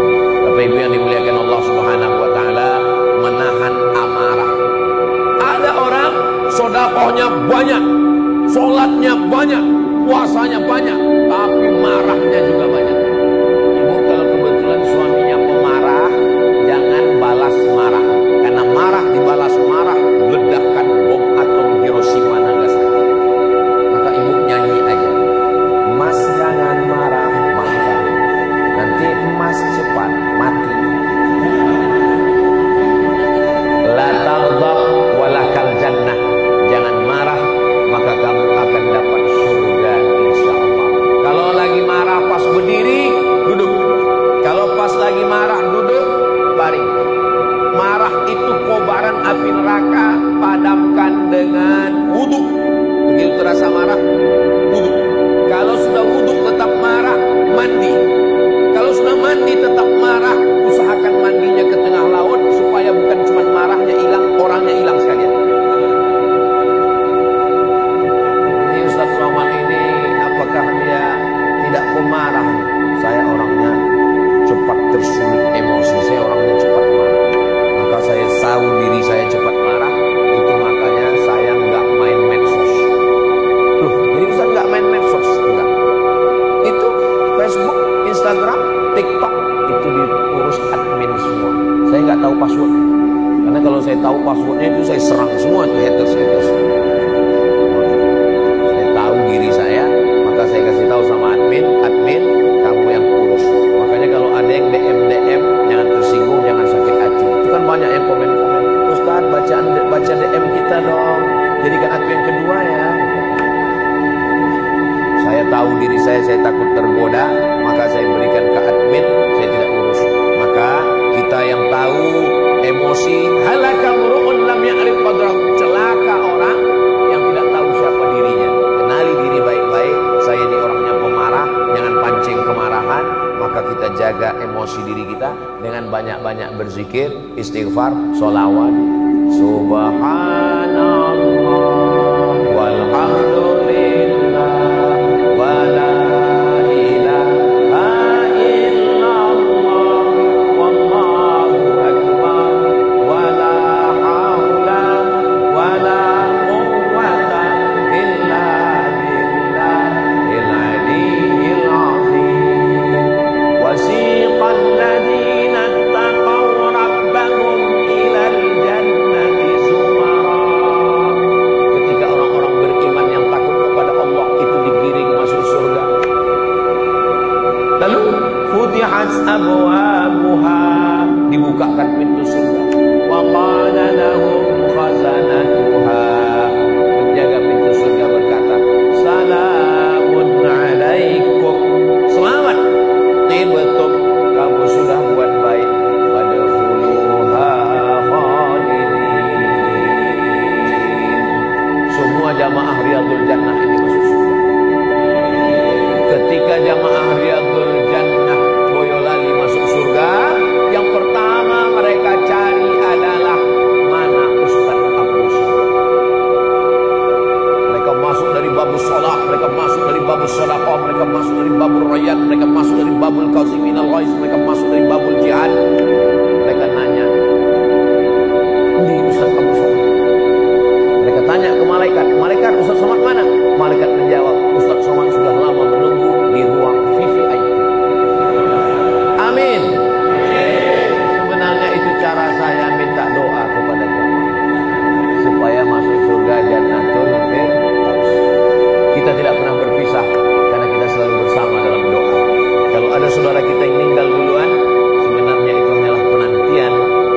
Bapak Ibu yang dimuliakan Allah Subhanahu wa taala, menahan amarah. Ada orang sedekahnya banyak, sholatnya banyak, puasanya banyak, tapi marahnya juga banyak. Ibu kalau kebetulan suaminya pemarah, jangan balas marah. Karena marah dibalas marah, ledakan bom atom Hiroshima Nagasaki. Maka ibu nyanyi aja, Mas jangan marah, nanti emas cepat mati. lagi marah, duduk, baring. Marah itu kobaran api neraka, padamkan dengan wudhu. Begitu terasa marah, wudhu. Kalau sudah wudhu tetap marah, mandi. Kalau sudah mandi tetap marah, usahakan mandinya ke tengah laut supaya bukan cuma marahnya hilang, orangnya hilang sekalian. Ini Ustaz Somad ini, apakah dia tidak pemarah? Saya orangnya cepat tersulut emosi, saya orangnya cepat marah. Maka saya tahu diri saya cepat marah, itu makanya saya nggak main medsos. Loh, jadi Ustaz nggak main medsos? Enggak. Itu Facebook, Instagram, TikTok itu diurus admin semua. Saya nggak tahu password. Karena kalau saya tahu passwordnya itu saya serang semua tuh haters. Saya tahu diri saya, maka saya kasih tahu sama admin kamu yang urus. Makanya kalau ada yang DM jangan tersinggung, jangan sakit hati. Itu kan banyak yang komen, Ustaz baca DM kita dong, jadikan aku yang kedua ya. Saya tahu diri saya takut tergoda, maka saya berikan ke admin, saya tidak urus. Maka kita yang tahu emosi, halaka mru'un lam ya'rif qadrahu, celaka orang yang tidak tahu siapa dirinya. Kenali diri baik-baik, saya ini orangnya pemarah, jangan pancing kemarahan. Maka kita jaga emosi diri kita dengan banyak-banyak berzikir, istighfar, sholawat. Subhanallah walhamdulillah wala ilaha illallah wallahu akbar wala haula wala quwwata illa billahil aliyyil azim. Wasiqal ladzina ittaqaw rabbahum ilal jannati zumara. Ketika orang-orang beriman yang takut kepada Allah itu digiring masuk surga. Lalu futihat abwabuha, dibukakan pintu surga. Wa qala lahum khazanatuha, penjaga pintu surga berkata, salamun alaikum, selamat, tibtum, kamu sudah buat baik. Fadkhuluha khalidin. Semua jamaah Riyadhul Jannah ini masuk surga. Ketika jamaah Riyadhul Jannah Boyolali masuk surga, yang pertama mereka cari adalah mana Ustaz Abu Somad. Mereka masuk dari babus sholah, mereka masuk dari babus sedekah, mereka masuk dari babul rayyan, mereka masuk dari babul kaziminal ghaiz, mereka masuk dari babul jihad. Mereka nanya, "Ini Ustaz Abu Somad." Mereka tanya ke malaikat, Ustaz Somad mana? Malaikat menjawab, Ustaz Somad sudah lama menunggu di ruang VVIP. Amin. Sebenarnya itu cara saya minta doa kepada jemaah supaya masuk surga Jannatul Firdaus. Kita tidak pernah berpisah karena kita selalu bersama dalam doa. Kalau ada saudara kita yang meninggal duluan, sebenarnya itu hanyalah penantian.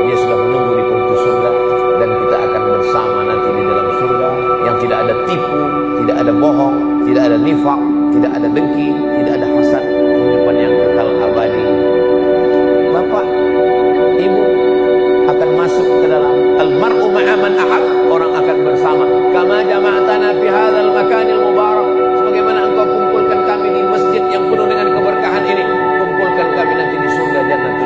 Dia sudah menunggu di pintu surga dan kita akan bersama nanti di dalam surga yang tidak ada tipu, tidak ada bohong, tidak ada nifak, tidak ada dengki, tidak ada hasad, kehidupan yang kekal abadi. Bapak, Ibu akan masuk ke dalam al-mar'u ma'a man ahab, orang akan bersama. Kama jama'tana fi hadzal makanil mubarak, sebagaimana engkau kumpulkan kami di masjid yang penuh dengan keberkahan ini, kumpulkan kami nanti di surga Jannatul